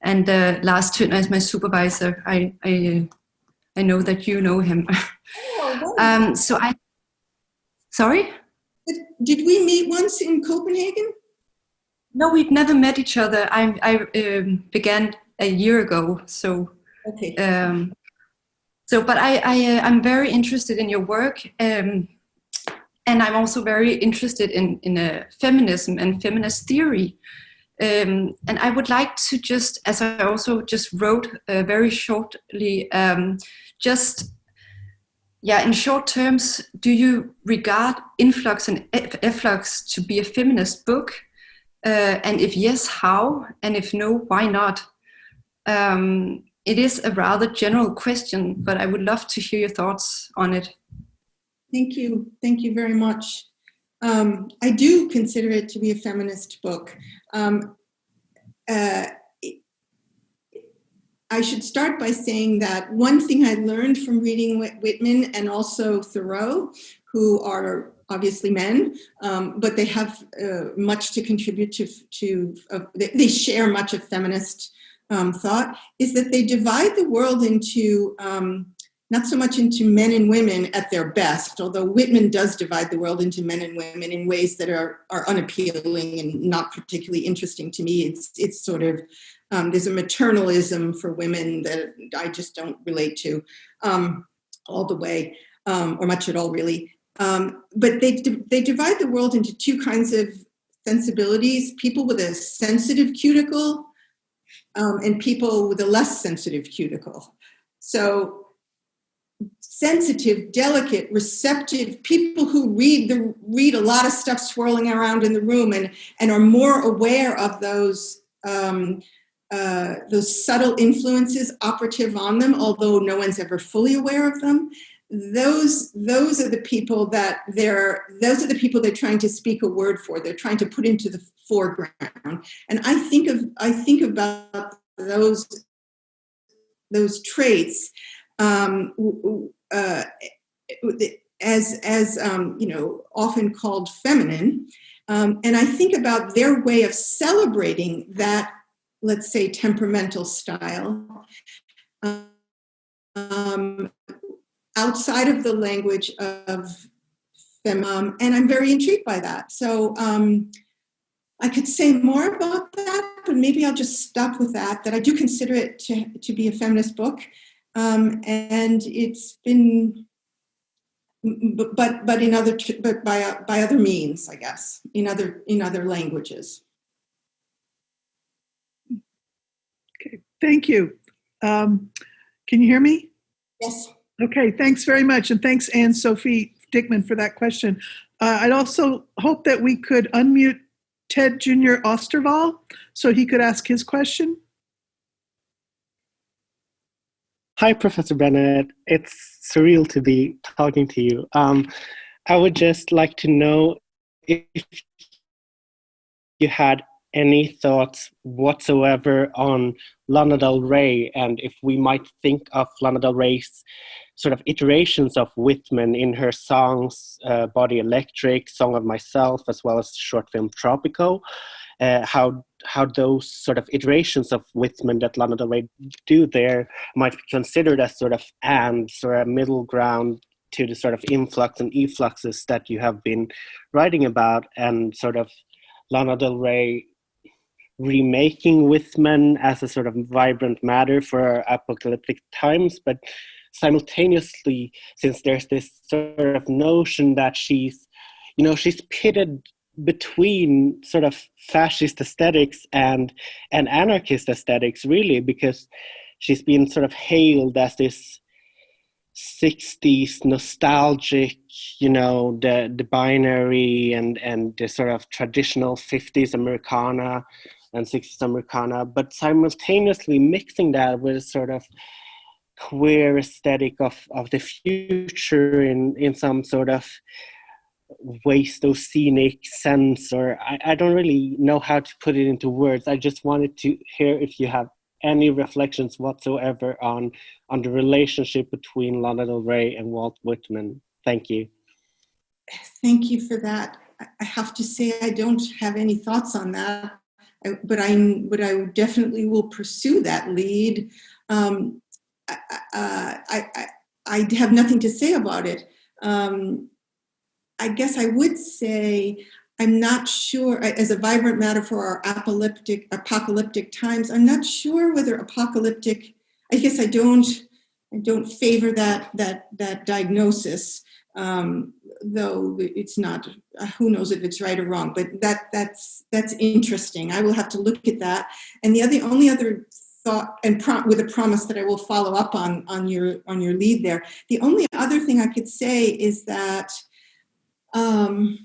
[SPEAKER 7] and Lars Tønder is my supervisor. I know that you know him.
[SPEAKER 6] Oh,
[SPEAKER 7] sorry?
[SPEAKER 6] Did we meet once in Copenhagen?
[SPEAKER 7] No, we've never met each other. I began a year ago, so.
[SPEAKER 6] Okay.
[SPEAKER 7] But I'm very interested in your work, and I'm also very interested in feminism and feminist theory. And I would like to just, as I also just wrote very shortly, in short terms, do you regard Influx and Efflux to be a feminist book? And if yes, how? And if no, why not? It is a rather general question, but I would love to hear your thoughts on it.
[SPEAKER 6] Thank you. Thank you very much. I do consider it to be a feminist book. I should start by saying that one thing I learned from reading Whitman and also Thoreau, who are obviously men, but they have much to contribute to they share much of feminist thought, is that they divide the world into not so much into men and women at their best, although Whitman does divide the world into men and women in ways that are unappealing and not particularly interesting to me. It's sort of, there's a maternalism for women that I just don't relate to all the way, or much at all, really. But they divide the world into two kinds of sensibilities: people with a sensitive cuticle and people with a less sensitive cuticle. So sensitive, delicate, receptive people who read a lot of stuff swirling around in the room and are more aware of those subtle influences operative on them, although no one's ever fully aware of them. Those are the people they're trying to speak a word for. They're trying to put into the foreground. And I think about those traits as often called feminine, and I think about their way of celebrating that, let's say, temperamental style outside of the language of feminism, and I'm very intrigued by that. So I could say more about that, but maybe I'll just stop with that I do consider it to be a feminist book. And it's been, but by other means, I guess, in other languages.
[SPEAKER 1] Okay, thank you. Can you hear me?
[SPEAKER 6] Yes.
[SPEAKER 1] Okay, thanks very much, and thanks Anne-Sophie Dickman for that question. I'd also hope that we could unmute Ted Jr. Osterval so he could ask his question.
[SPEAKER 8] Hi, Professor Bennett. It's surreal to be talking to you. I would just like to know if you had any thoughts whatsoever on Lana Del Rey, and if we might think of Lana Del Rey's sort of iterations of Whitman in her songs, Body Electric, Song of Myself, as well as short film Tropico, how those sort of iterations of Whitman that Lana Del Rey do there might be considered as sort of ants or a middle ground to the sort of influx and effluxes that you have been writing about, and sort of Lana Del Rey remaking Whitman as a sort of vibrant matter for apocalyptic times, but simultaneously, since there's this sort of notion that she's pitted between sort of fascist aesthetics and anarchist aesthetics, really, because she's been sort of hailed as this 60s nostalgic, the binary and the sort of traditional 50s Americana and 60s Americana, but simultaneously mixing that with a sort of queer aesthetic of the future in some sort of Wastocenic sense, or I don't really know how to put it into words. I just wanted to hear if you have any reflections whatsoever on the relationship between Lana Del Rey and Walt Whitman. Thank you. Thank you for that. I have to say I don't have any thoughts on that, but I definitely will pursue that lead. I have nothing to say about it. I guess I would say I'm not sure, as a vibrant matter for our apocalyptic times, I'm not sure whether apocalyptic, I guess I don't favor that diagnosis, though it's not, who knows if it's right or wrong, but that's interesting. I will have to look at that. And the only other thought, and with a promise that I will follow up on your lead there, the only other thing I could say is that I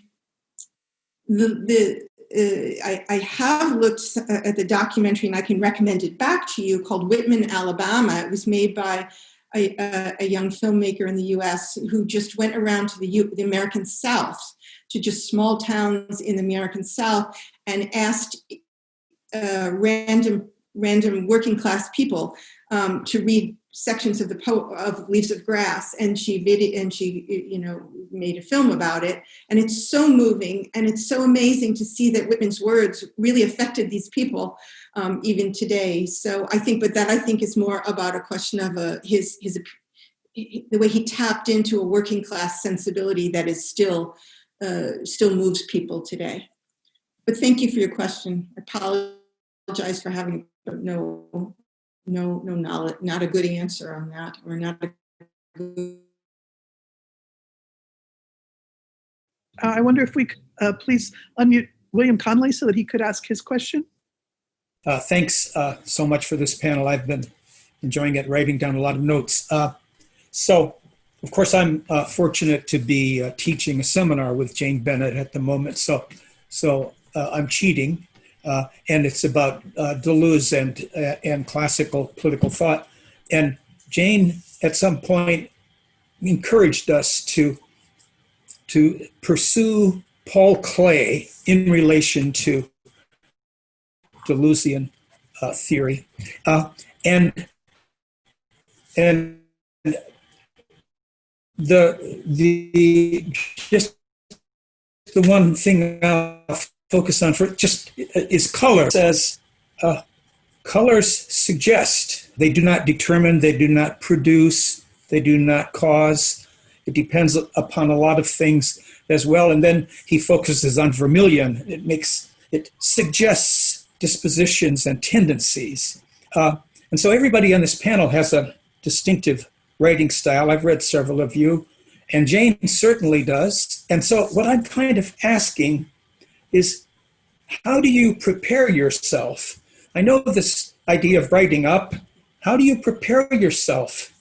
[SPEAKER 8] have looked at the documentary, and I can recommend it back to you, called Whitman, Alabama. It was made by a young filmmaker in the U.S. who just went around to the American South, to just small towns in the American South, and asked random working class people to read sections of of Leaves of Grass, and she made a film about it. And it's so moving, and it's so amazing to see that Whitman's words really affected these people even today. So I think is more about a question of his
[SPEAKER 6] the way he tapped into a working class sensibility that is still moves people today. But thank you for your question. I apologize for having no knowledge, not a good answer on that, or not a good.
[SPEAKER 1] I wonder if we could please unmute William Conley so that he could ask his question.
[SPEAKER 9] Thanks so much for this panel. I've been enjoying it, writing down a lot of notes. So, of course, I'm fortunate to be teaching a seminar with Jane Bennett at the moment. So I'm cheating, and it's about Deleuze and classical political thought. And Jane, at some point, encouraged us to pursue Paul Klee in relation to Deleuzian theory, and the just the one thing I'll focus on for just is color. It says colors suggest. They do not determine, they do not produce, they do not cause. It depends upon a lot of things as well. And then he focuses on vermilion. It suggests dispositions and tendencies. And so everybody on this panel has a distinctive writing style. I've read several of you, and Jane certainly does. And so what I'm kind of asking is, how do you prepare yourself? I know this idea of writing up. How do you prepare yourself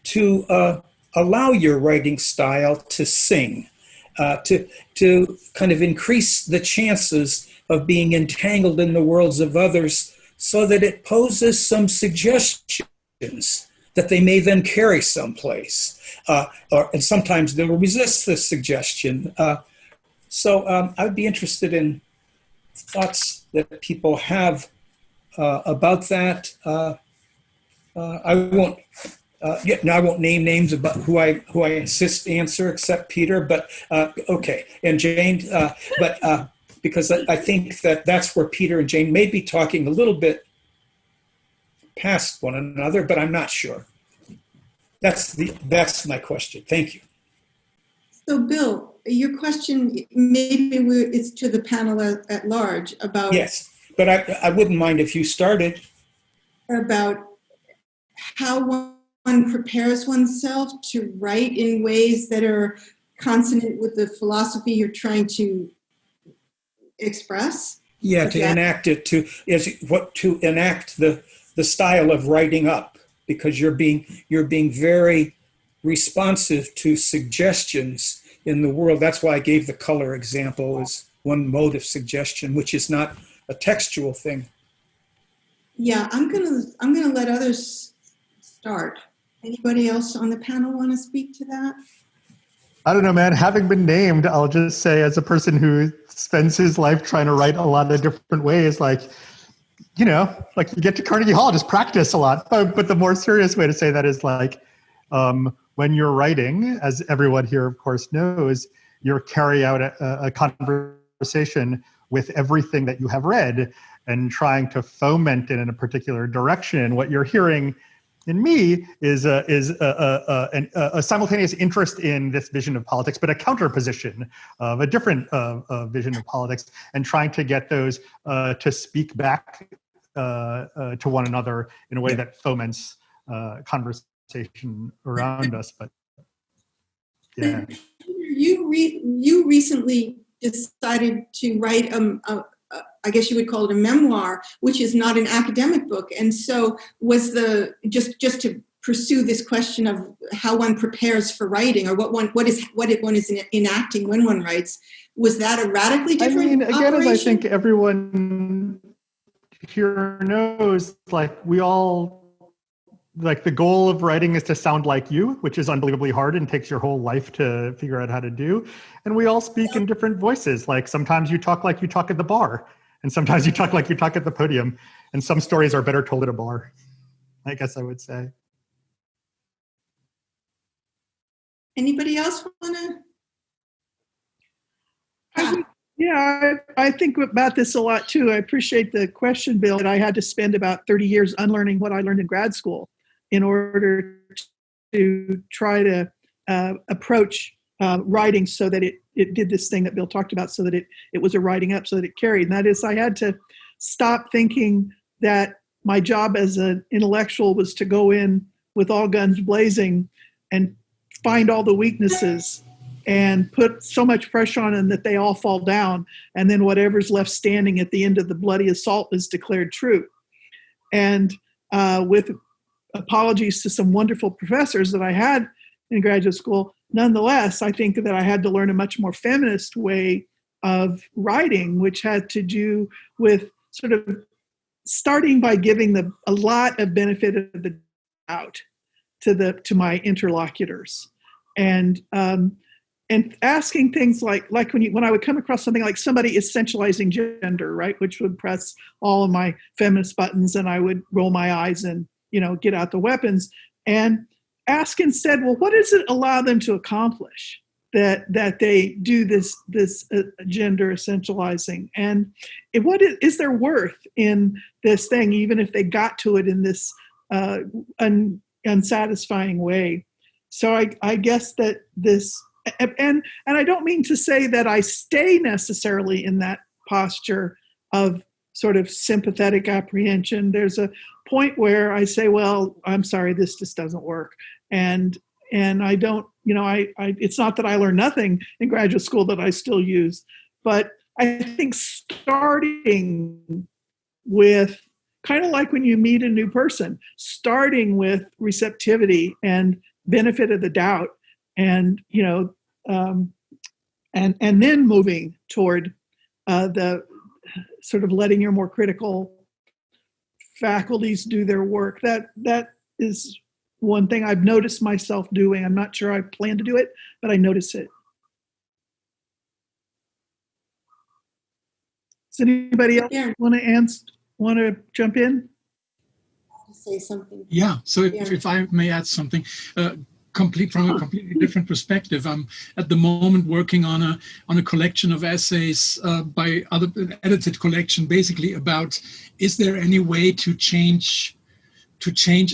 [SPEAKER 9] to allow your writing style to sing, to kind of increase the chances of being entangled in the worlds of others so that it poses some suggestions that they may then carry someplace? And sometimes they will resist this suggestion. So I would be interested in thoughts that people have about that. I won't name names about who I insist answer except Peter, but okay, and Jane, but because I think that's where Peter and Jane may be talking a little bit past one another, but I'm not sure. That's my question. Thank you.
[SPEAKER 6] So, Bill, your question it's to the panel at large about.
[SPEAKER 9] Yes, but I wouldn't mind if you started.
[SPEAKER 6] About how one prepares oneself to write in ways that are consonant with the philosophy you're trying to express.
[SPEAKER 9] Yeah, to enact it, to enact the style of writing up, because you're being very responsive to suggestions in the world. That's why I gave the color example as one mode of suggestion, which is not a textual thing.
[SPEAKER 6] Yeah, I'm gonna let others start. Anybody else on the panel want to speak to that?
[SPEAKER 5] I don't know, man. Having been named, I'll just say, as a person who spends his life trying to write a lot of different ways, like you get to Carnegie Hall, just practice a lot. But the more serious way to say that is like, when you're writing, as everyone here, of course, knows, you're carrying out a conversation with everything that you have read and trying to foment it in a particular direction. What you're hearing in me is a simultaneous interest in this vision of politics, but a counterposition of a different vision of politics, and trying to get those to speak back to one another in a way that foments conversation around us. But yeah,
[SPEAKER 6] you recently decided to write I guess you would call it a memoir, which is not an academic book. And so was just to pursue this question of how one prepares for writing, or what one is enacting when one writes, was that a radically different
[SPEAKER 5] again,
[SPEAKER 6] operation?
[SPEAKER 5] as I think everyone here knows, like we all, like the goal of writing is to sound like you, which is unbelievably hard and takes your whole life to figure out how to do. And we all speak in different voices. Like sometimes you talk like you talk at the bar, and sometimes you talk like you talk at the podium. And some stories are better told at a bar, I guess I would say.
[SPEAKER 6] Anybody else want to?
[SPEAKER 1] Yeah, I think about this a lot too. I appreciate the question, Bill. I had to spend about 30 years unlearning what I learned in grad school in order to try to approach writing so that it did this thing that Bill talked about, so that it was a writing up, so that it carried. And that is, I had to stop thinking that my job as an intellectual was to go in with all guns blazing and find all the weaknesses and put so much pressure on them that they all fall down. And then whatever's left standing at the end of the bloody assault is declared true. And with apologies to some wonderful professors that I had in graduate school, nonetheless, I think that I had to learn a much more feminist way of writing, which had to do with sort of starting by giving a lot of benefit of the doubt to my interlocutors, and asking things like when I would come across something like somebody essentializing gender, right, which would press all of my feminist buttons, and I would roll my eyes and get out the weapons and ask instead, well, what does it allow them to accomplish that they do this gender essentializing, and what is their worth in this thing, even if they got to it in this unsatisfying way. So I guess that this, and I don't mean to say that I stay necessarily in that posture of sort of sympathetic apprehension. There's a point where I say, well, I'm sorry, this just doesn't work. And I don't, it's not that I learned nothing in graduate school that I still use, but I think starting with, kind of like when you meet a new person, starting with receptivity and benefit of the doubt, and and then moving toward the sort of letting your more critical faculties do their work. That is one thing I've noticed myself doing. I'm not sure I plan to do it, but I notice it. Does anybody else want to jump in?
[SPEAKER 6] Say something.
[SPEAKER 3] Yeah. So if I may add something, from a completely different perspective, I'm at the moment working on a collection of essays by an edited collection, basically about, is there any way to change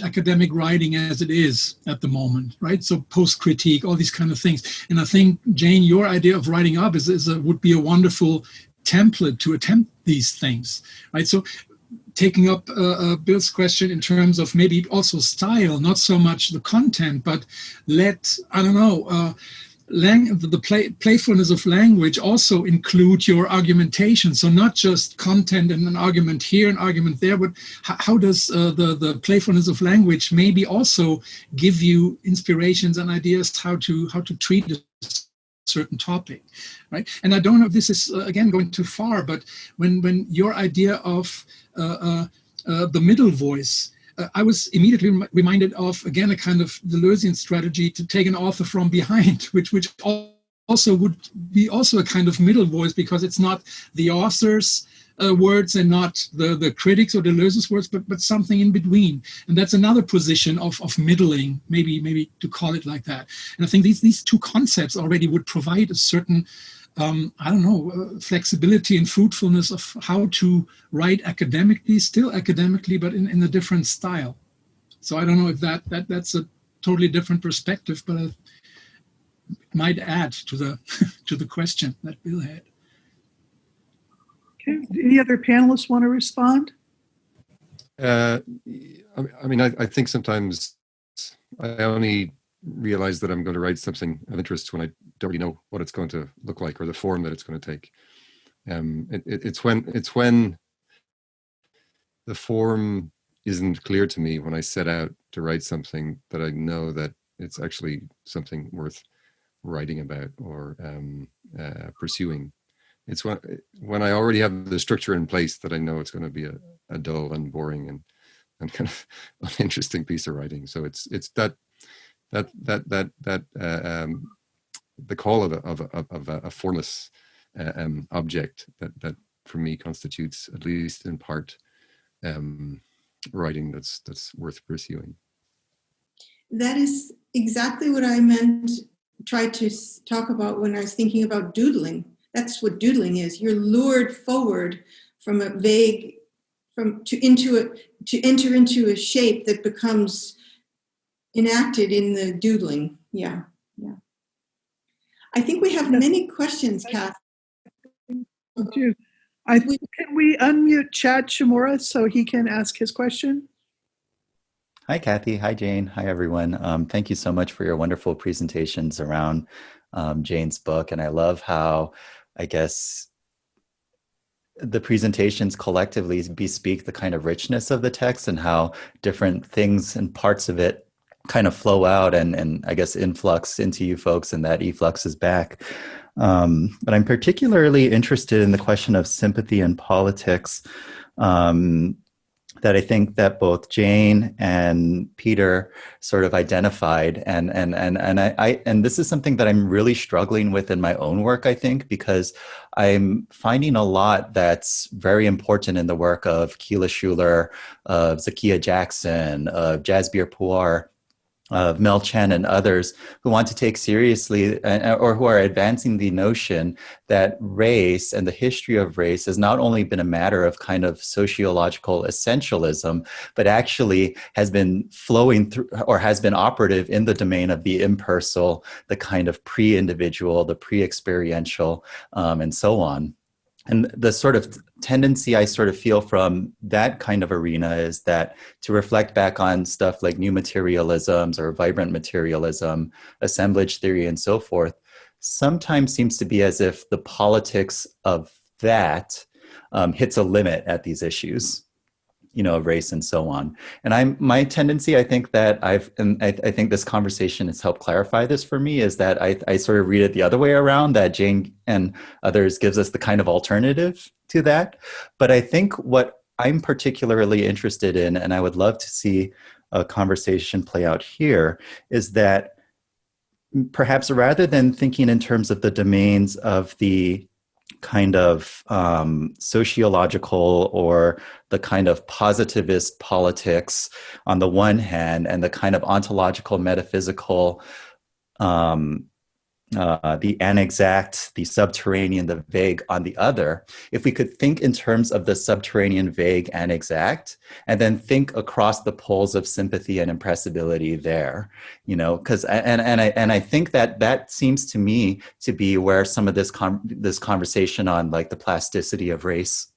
[SPEAKER 3] academic writing as it is at the moment, right? So post-critique, all these kind of things. And I think, Jane, your idea of writing up would be a wonderful template to attempt these things, right? So taking up Bill's question in terms of maybe also style, not so much the content, but the playfulness of language also include your argumentation. So not just content and an argument here, an argument there, but how does the playfulness of language maybe also give you inspirations and ideas how to treat a certain topic, right? And I don't know if this is, again, going too far, but when your idea of the middle voice, I was immediately reminded of, again, a kind of Deleuzian strategy to take an author from behind, which also would be also a kind of middle voice, because it's not the author's words and not the critics or Deleuze's words, but something in between. And that's another position of middling, maybe to call it like that. And I think these two concepts already would provide a certain flexibility and fruitfulness of how to write academically, still academically, but in a different style. So I don't know if that's a totally different perspective, but it might add to the question that Bill had.
[SPEAKER 1] Okay. Any other panelists want to respond?
[SPEAKER 4] I think sometimes I only realize that I'm going to write something of interest when I don't really know what it's going to look like or the form that it's going to take. It's when the form isn't clear to me when I set out to write something that I know that it's actually something worth writing about or pursuing. It's when I already have the structure in place that I know it's going to be a dull and boring and kind of uninteresting piece of writing. So it's that the call of a formless object that for me constitutes, at least in part, writing that's worth pursuing.
[SPEAKER 6] That is exactly what I tried to talk about when I was thinking about doodling. That's what doodling is. You're lured forward from a vague, to enter into a shape that becomes enacted in the doodling. Yeah. I think we have many questions, Kath.
[SPEAKER 1] Can we unmute Chad Shimura so he can ask his question?
[SPEAKER 10] Hi, Kathy. Hi, Jane. Hi, everyone. Thank you so much for your wonderful presentations around Jane's book. And I love how, I guess, the presentations collectively bespeak the kind of richness of the text and how different things and parts of it kind of flow out and I guess influx into you folks, and that efflux is back. But I'm particularly interested in the question of sympathy and politics, that I think that both Jane and Peter sort of identified, and this is something that I'm really struggling with in my own work, I think, because I'm finding a lot that's very important in the work of Keela Schuler, of Zakiya Jackson, of Jasbir Puar, of Mel Chen and others who want to take seriously or who are advancing the notion that race and the history of race has not only been a matter of kind of sociological essentialism, but actually has been flowing through or has been operative in the domain of the impersonal, the kind of pre-individual, the pre-experiential, and so on. And the sort of tendency I sort of feel from that kind of arena is that to reflect back on stuff like new materialisms or vibrant materialism, assemblage theory, and so forth, sometimes seems to be as if the politics of that hits a limit at these issues, of race and so on. And my tendency, I think that I think this conversation has helped clarify this for me, is that I sort of read it the other way around, that Jane and others gives us the kind of alternative to that. But I think what I'm particularly interested in, and I would love to see a conversation play out here, is that perhaps rather than thinking in terms of the domains of the kind of sociological or the kind of positivist politics on the one hand, and the kind of ontological, metaphysical, the inexact, the subterranean, the vague on the other, if we could think in terms of the subterranean, vague, and exact, and then think across the poles of sympathy and impressibility there, because I think that seems to me to be where some of this conversation on like the plasticity of race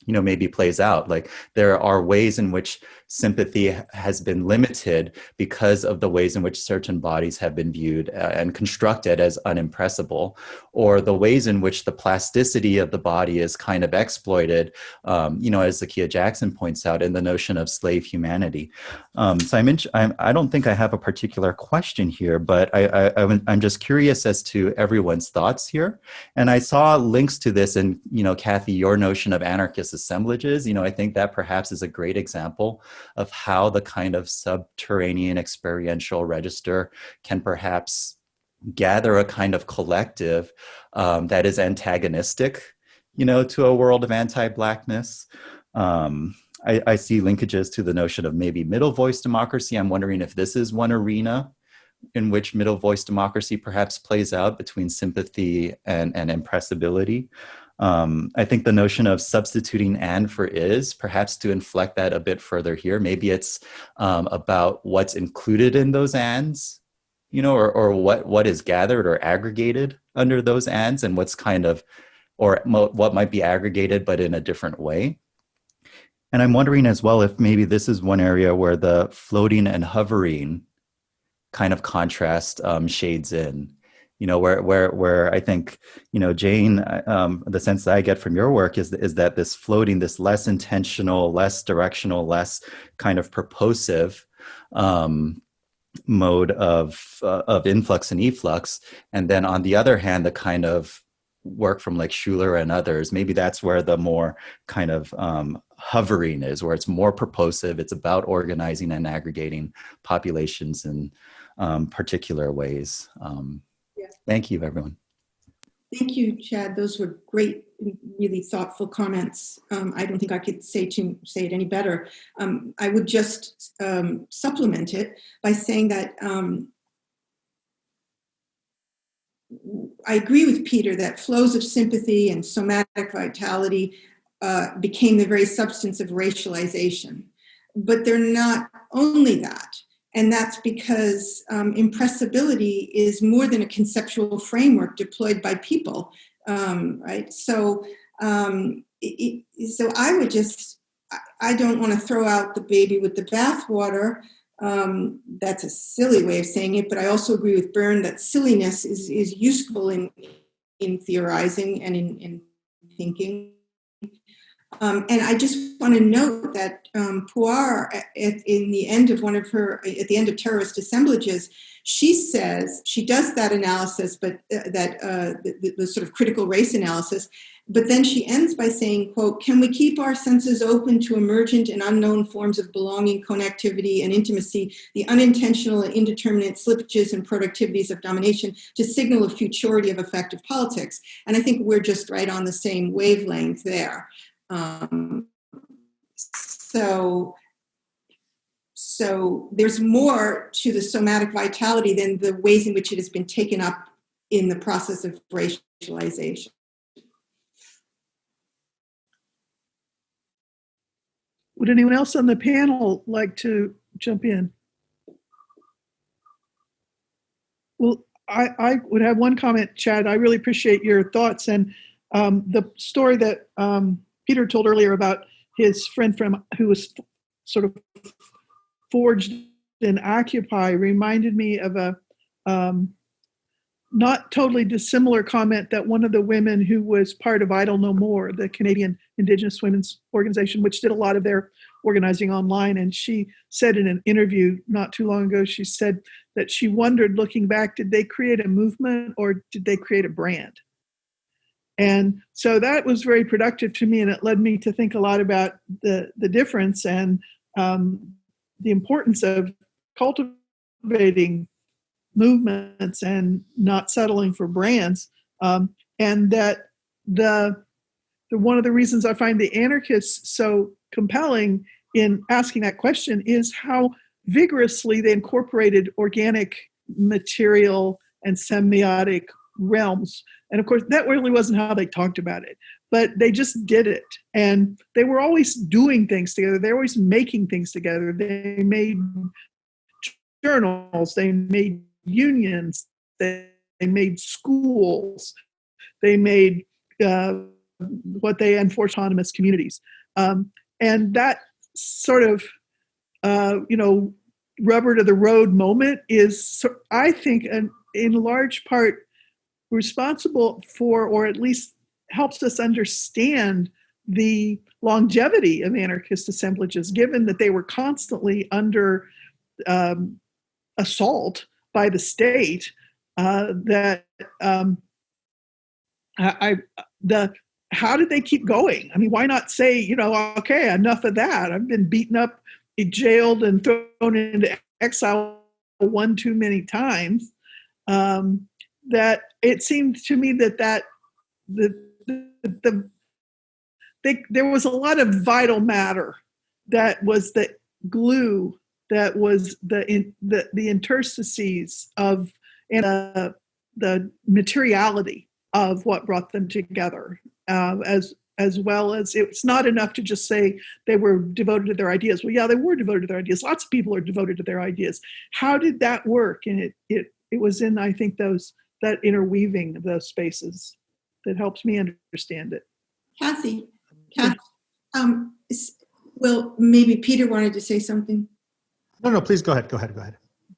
[SPEAKER 10] maybe plays out. Like there are ways in which sympathy has been limited because of the ways in which certain bodies have been viewed and constructed as unimpressible, or the ways in which the plasticity of the body is kind of exploited, as Zakiya Jackson points out, in the notion of slave humanity. So I don't think I have a particular question here, but I'm just curious as to everyone's thoughts here. And I saw links to this in, Kathy, your notion of anarchist assemblages. I think that perhaps is a great example of how the kind of subterranean experiential register can perhaps gather a kind of collective that is antagonistic, to a world of anti-Blackness. I see linkages to the notion of maybe middle voice democracy. I'm wondering if this is one arena in which middle voice democracy perhaps plays out between sympathy and impressibility. I think the notion of substituting and for is, perhaps to inflect that a bit further here, maybe it's about what's included in those ands, or what is gathered or aggregated under those ands, and what's kind of, or what might be aggregated but in a different way. And I'm wondering as well if maybe this is one area where the floating and hovering kind of contrast shades in. Where I think, Jane, the sense that I get from your work is that this floating, this less intentional, less directional, less kind of purposive mode of influx and efflux. And then on the other hand, the kind of work from like Schuler and others, maybe that's where the more kind of hovering is, where it's more purposive. It's about organizing and aggregating populations in particular ways. Thank you, everyone.
[SPEAKER 6] Thank you, Chad. Those were great, really thoughtful comments. I don't think I could say it any better. I would just supplement it by saying that I agree with Peter that flows of sympathy and somatic vitality became the very substance of racialization. But they're not only that. And that's because impressibility is more than a conceptual framework deployed by people, right? So, so I don't want to throw out the baby with the bathwater. That's a silly way of saying it, but I also agree with Byrne that silliness is useful in theorizing and in thinking. And I just want to note that Puar, at the end of Terrorist Assemblages, she says, she does that analysis, but the sort of critical race analysis, but then she ends by saying, quote, "Can we keep our senses open to emergent and unknown forms of belonging, connectivity, and intimacy, the unintentional and indeterminate slippages and productivities of domination to signal a futurity of effective politics?" And I think we're just right on the same wavelength there. So there's more to the somatic vitality than the ways in which it has been taken up in the process of racialization.
[SPEAKER 1] Would anyone else on the panel like to jump in? Well, I would have one comment, Chad. I really appreciate your thoughts. And the story that Peter told earlier about his friend who was sort of forged in Occupy reminded me of a not totally dissimilar comment that one of the women who was part of Idle No More, the Canadian Indigenous Women's Organization, which did a lot of their organizing online, and she said in an interview not too long ago, she said that she wondered, looking back, did they create a movement or did they create a brand? And so that was very productive to me, and it led me to think a lot about the difference and the importance of cultivating movements and not settling for brands, and that the one of the reasons I find the anarchists so compelling in asking that question is how vigorously they incorporated organic material and semiotic realms. And of course, that really wasn't how they talked about it, but they just did it. And they were always doing things together. They were always making things together. They made journals, they made unions, they made schools, they made what they enforced autonomous communities. And that sort of, rubber to the road moment is, I think, in large part responsible for, or at least helps us understand the longevity of anarchist assemblages, given that they were constantly under assault by the state. How did they keep going? I mean, why not say, okay, enough of that. I've been beaten up, jailed, and thrown into exile one too many times. That it seemed to me that there was a lot of vital matter that was the glue, that was the interstices of and the materiality of what brought them together, as well as it's not enough to just say they were devoted to their ideas. Well, yeah, they were devoted to their ideas. Lots of people are devoted to their ideas. How did that work? And it was in, I think, that interweaving of those spaces that helps me understand it.
[SPEAKER 6] Kathy, well, maybe Peter wanted to say something.
[SPEAKER 5] No, please go ahead.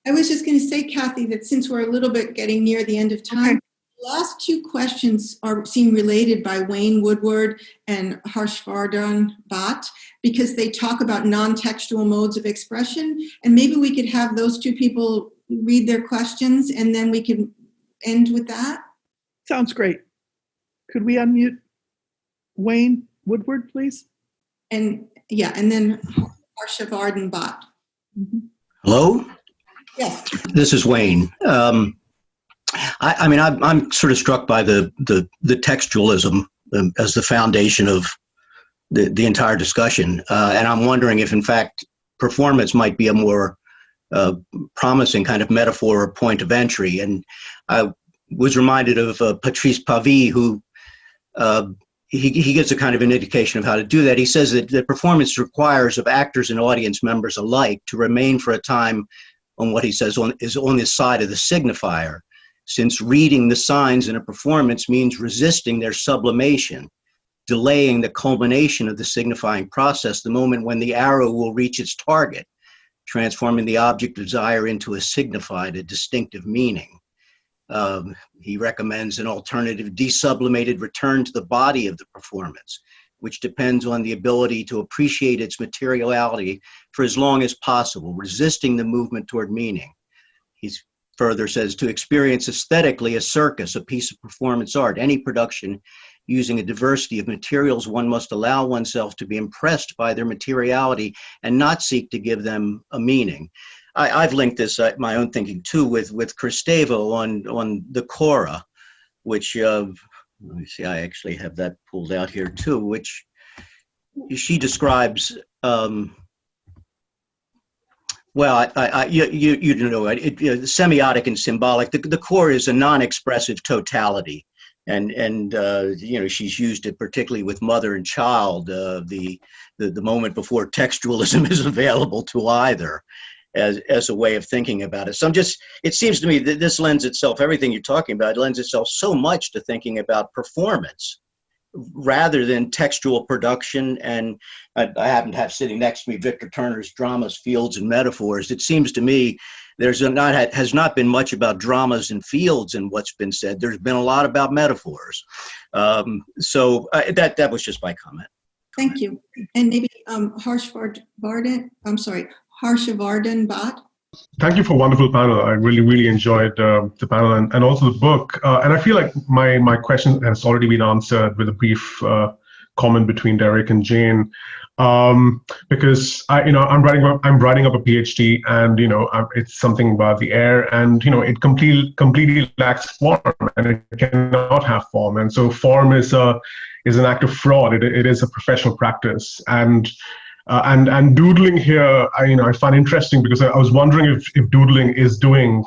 [SPEAKER 6] I was just going to say, Kathy, that since we're a little bit getting near the end of time, okay, the last two questions seem related by Wayne Woodward and Harshvardhan Bhatt, because they talk about non-textual modes of expression. And maybe we could have those two people read their questions and then we can end with that.
[SPEAKER 1] Sounds great. Could we unmute Wayne Woodward, please?
[SPEAKER 6] And then Harshvardhan Bhatt.
[SPEAKER 11] Mm-hmm. Hello?
[SPEAKER 6] Yes.
[SPEAKER 11] This is Wayne. I'm sort of struck by the textualism as the foundation of the entire discussion. And I'm wondering if, in fact, performance might be a more promising kind of metaphor or point of entry. And I was reminded of Patrice Pavie, who he gives a kind of an indication of how to do that. He says that the performance requires of actors and audience members alike to remain for a time on what he says is on the side of the signifier, since reading the signs in a performance means resisting their sublimation, delaying the culmination of the signifying process, the moment when the arrow will reach its target, transforming the object of desire into a signified, a distinctive meaning. He recommends an alternative desublimated return to the body of the performance, which depends on the ability to appreciate its materiality for as long as possible, resisting the movement toward meaning. He further says, to experience aesthetically a circus, a piece of performance art, any production using a diversity of materials, one must allow oneself to be impressed by their materiality and not seek to give them a meaning. I've linked this, my own thinking too, with Kristeva on the Cora, which, let me see, I actually have that pulled out here too, which she describes, well, you know, semiotic and symbolic. The core is a non-expressive totality, and you know, she's used it particularly with mother and child, the moment before textualism is available to either, as a way of thinking about it. So it seems to me that this lends itself, everything you're talking about, lends itself so much to thinking about performance rather than textual production. And I happen to have sitting next to me Victor Turner's Dramas, Fields, and Metaphors. It seems to me has not been much about dramas and fields in what's been said. There's been a lot about metaphors. So that was just my comment.
[SPEAKER 6] Thank you. And maybe Harshavardhan Bhatt.
[SPEAKER 12] Thank you for a wonderful panel. I really enjoyed the panel and also the book. And I feel like my question has already been answered with a brief comment between Derek and Jane, because I'm writing up a PhD, and it's something about the air, and it completely lacks form, and it cannot have form, and so form is an act of fraud. It is a professional practice, and doodling here, I find interesting, because I was wondering if doodling is doing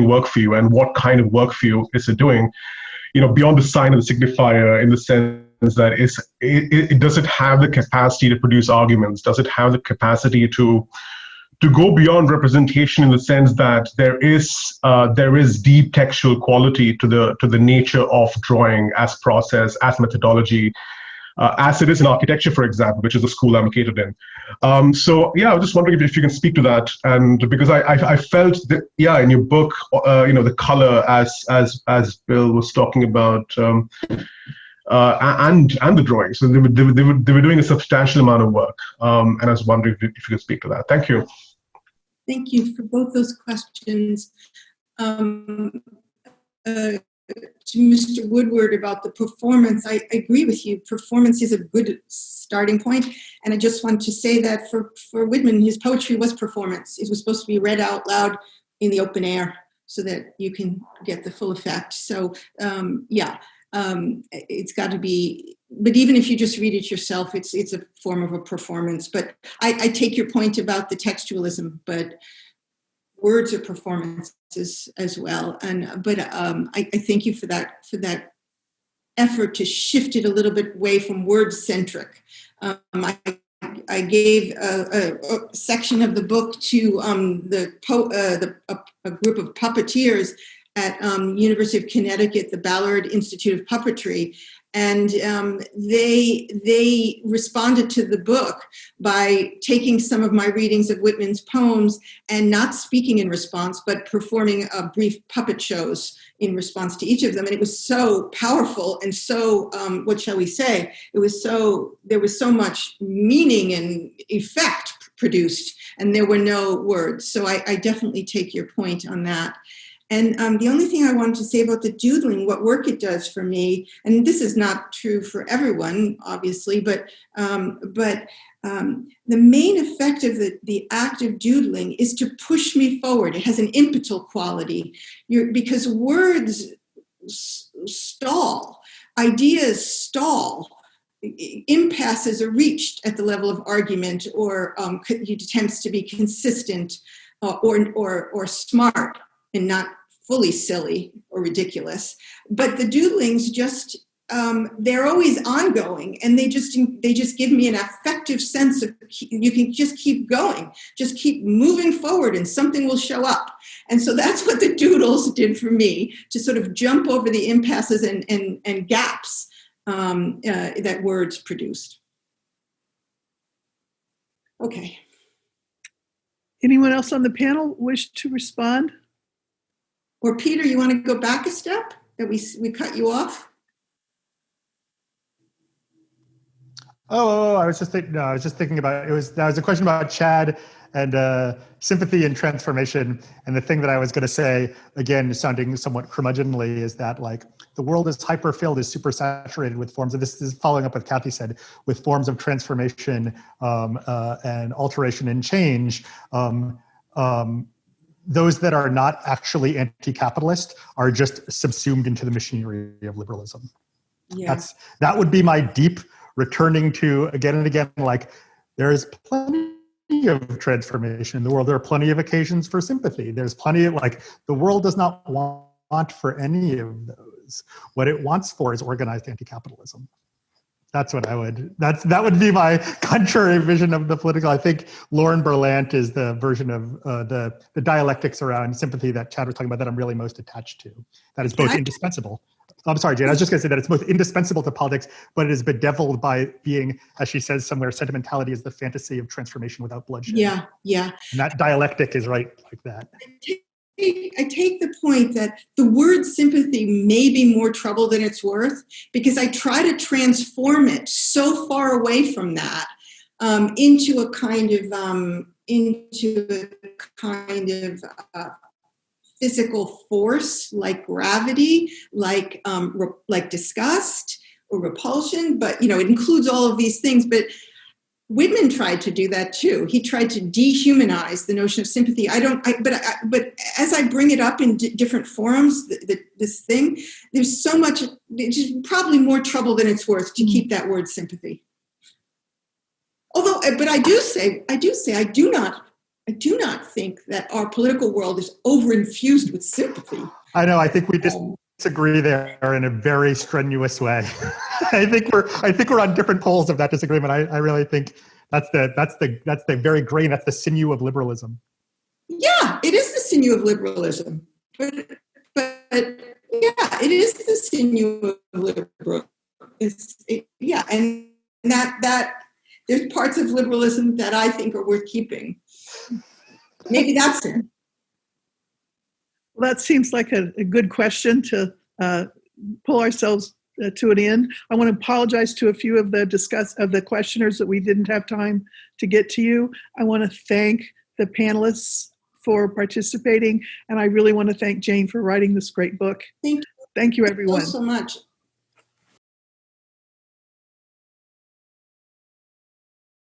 [SPEAKER 12] work for you, and what kind of work for you is it doing, beyond the sign of the signifier, in the sense that does it have the capacity to produce arguments? Does it have the capacity to go beyond representation, in the sense that there is deep textual quality to the nature of drawing as process, as methodology, as it is in architecture, for example, which is the school I'm located in. So yeah, I was just wondering if you can speak to that, and because I felt that, yeah, in your book, the color, as Bill was talking about, and the drawings, so they were doing a substantial amount of work, and I was wondering if you could speak to that. Thank you.
[SPEAKER 6] Thank you for both those questions. To Mr. Woodward about the performance, I agree with you. Performance is a good starting point. And I just want to say that for Whitman, his poetry was performance. It was supposed to be read out loud in the open air so that you can get the full effect. So it's got to be, but even if you just read it yourself, it's a form of a performance. But I take your point about the textualism, but words are performances as well, but I thank you for that effort to shift it a little bit away from word centric. I gave a section of the book to a group of puppeteers at University of Connecticut, the Ballard Institute of Puppetry. And they responded to the book by taking some of my readings of Whitman's poems and not speaking in response, but performing brief puppet shows in response to each of them. And it was so powerful and so, what shall we say? There was so much meaning and effect produced, and there were no words. So I definitely take your point on that. And the only thing I wanted to say about the doodling, what work it does for me, and this is not true for everyone, obviously, but the main effect of the act of doodling is to push me forward. It has an impetal quality, because words stall, ideas stall. Impasses are reached at the level of argument or attempts to be consistent or smart, and not fully silly or ridiculous. But the doodlings just they're always ongoing, and they just give me an affective sense of you can just keep going, just keep moving forward, and something will show up. And so that's what the doodles did for me, to sort of jump over the impasses and gaps that words produced. Okay.
[SPEAKER 1] Anyone else on the panel wish to respond?
[SPEAKER 6] Or Peter, you want to go back a step? That we cut you off?
[SPEAKER 5] I was just thinking about that was a question about Chad and sympathy and transformation. And the thing that I was going to say, again, sounding somewhat curmudgeonly, is that like the world is hyper-filled, is super saturated with forms of, this is following up what Kathy said, with forms of transformation and alteration and change. Those that are not actually anti-capitalist are just subsumed into the machinery of liberalism.
[SPEAKER 6] Yeah.
[SPEAKER 5] That would be my deep returning to again and again, like there is plenty of transformation in the world. There are plenty of occasions for sympathy. There's plenty of, like, the world does not want for any of those. What it wants for is organized anti-capitalism. That's what that would be my contrary vision of the political. I think Lauren Berlant is the version of the dialectics around sympathy that Chad was talking about that I'm really most attached to. That is both indispensable. I'm sorry, Jane, I was just going to say that it's both indispensable to politics, but it is bedeviled by being, as she says somewhere, sentimentality is the fantasy of transformation without bloodshed.
[SPEAKER 6] Yeah, yeah.
[SPEAKER 5] And that dialectic is right like that.
[SPEAKER 6] I take the point that the word sympathy may be more trouble than it's worth, because I try to transform it so far away from that into a kind of physical force, like gravity, like disgust or repulsion. But it includes all of these things. But Whitman tried to do that too. He tried to dehumanize the notion of sympathy. But as I bring it up in different forums, this thing, there's so much. It's probably more trouble than it's worth to keep that word sympathy. Although, but I do say, I do not think that our political world is over-infused with sympathy. I know. I think we disagree there in a very strenuous way. I think we're on different poles of that disagreement. I really think that's the very grain. That's the sinew of liberalism. Yeah, it is the sinew of liberalism. But yeah, it is the sinew of liberalism. And that there's parts of liberalism that I think are worth keeping. Maybe that's it.
[SPEAKER 1] Well, that seems like a good question to pull ourselves to an end. I want to apologize to a few of the questioners that we didn't have time to get to you. I want to thank the panelists for participating, and I really want to thank Jane for writing this great book.
[SPEAKER 6] Thank you.
[SPEAKER 1] Thank you, everyone.
[SPEAKER 6] So much.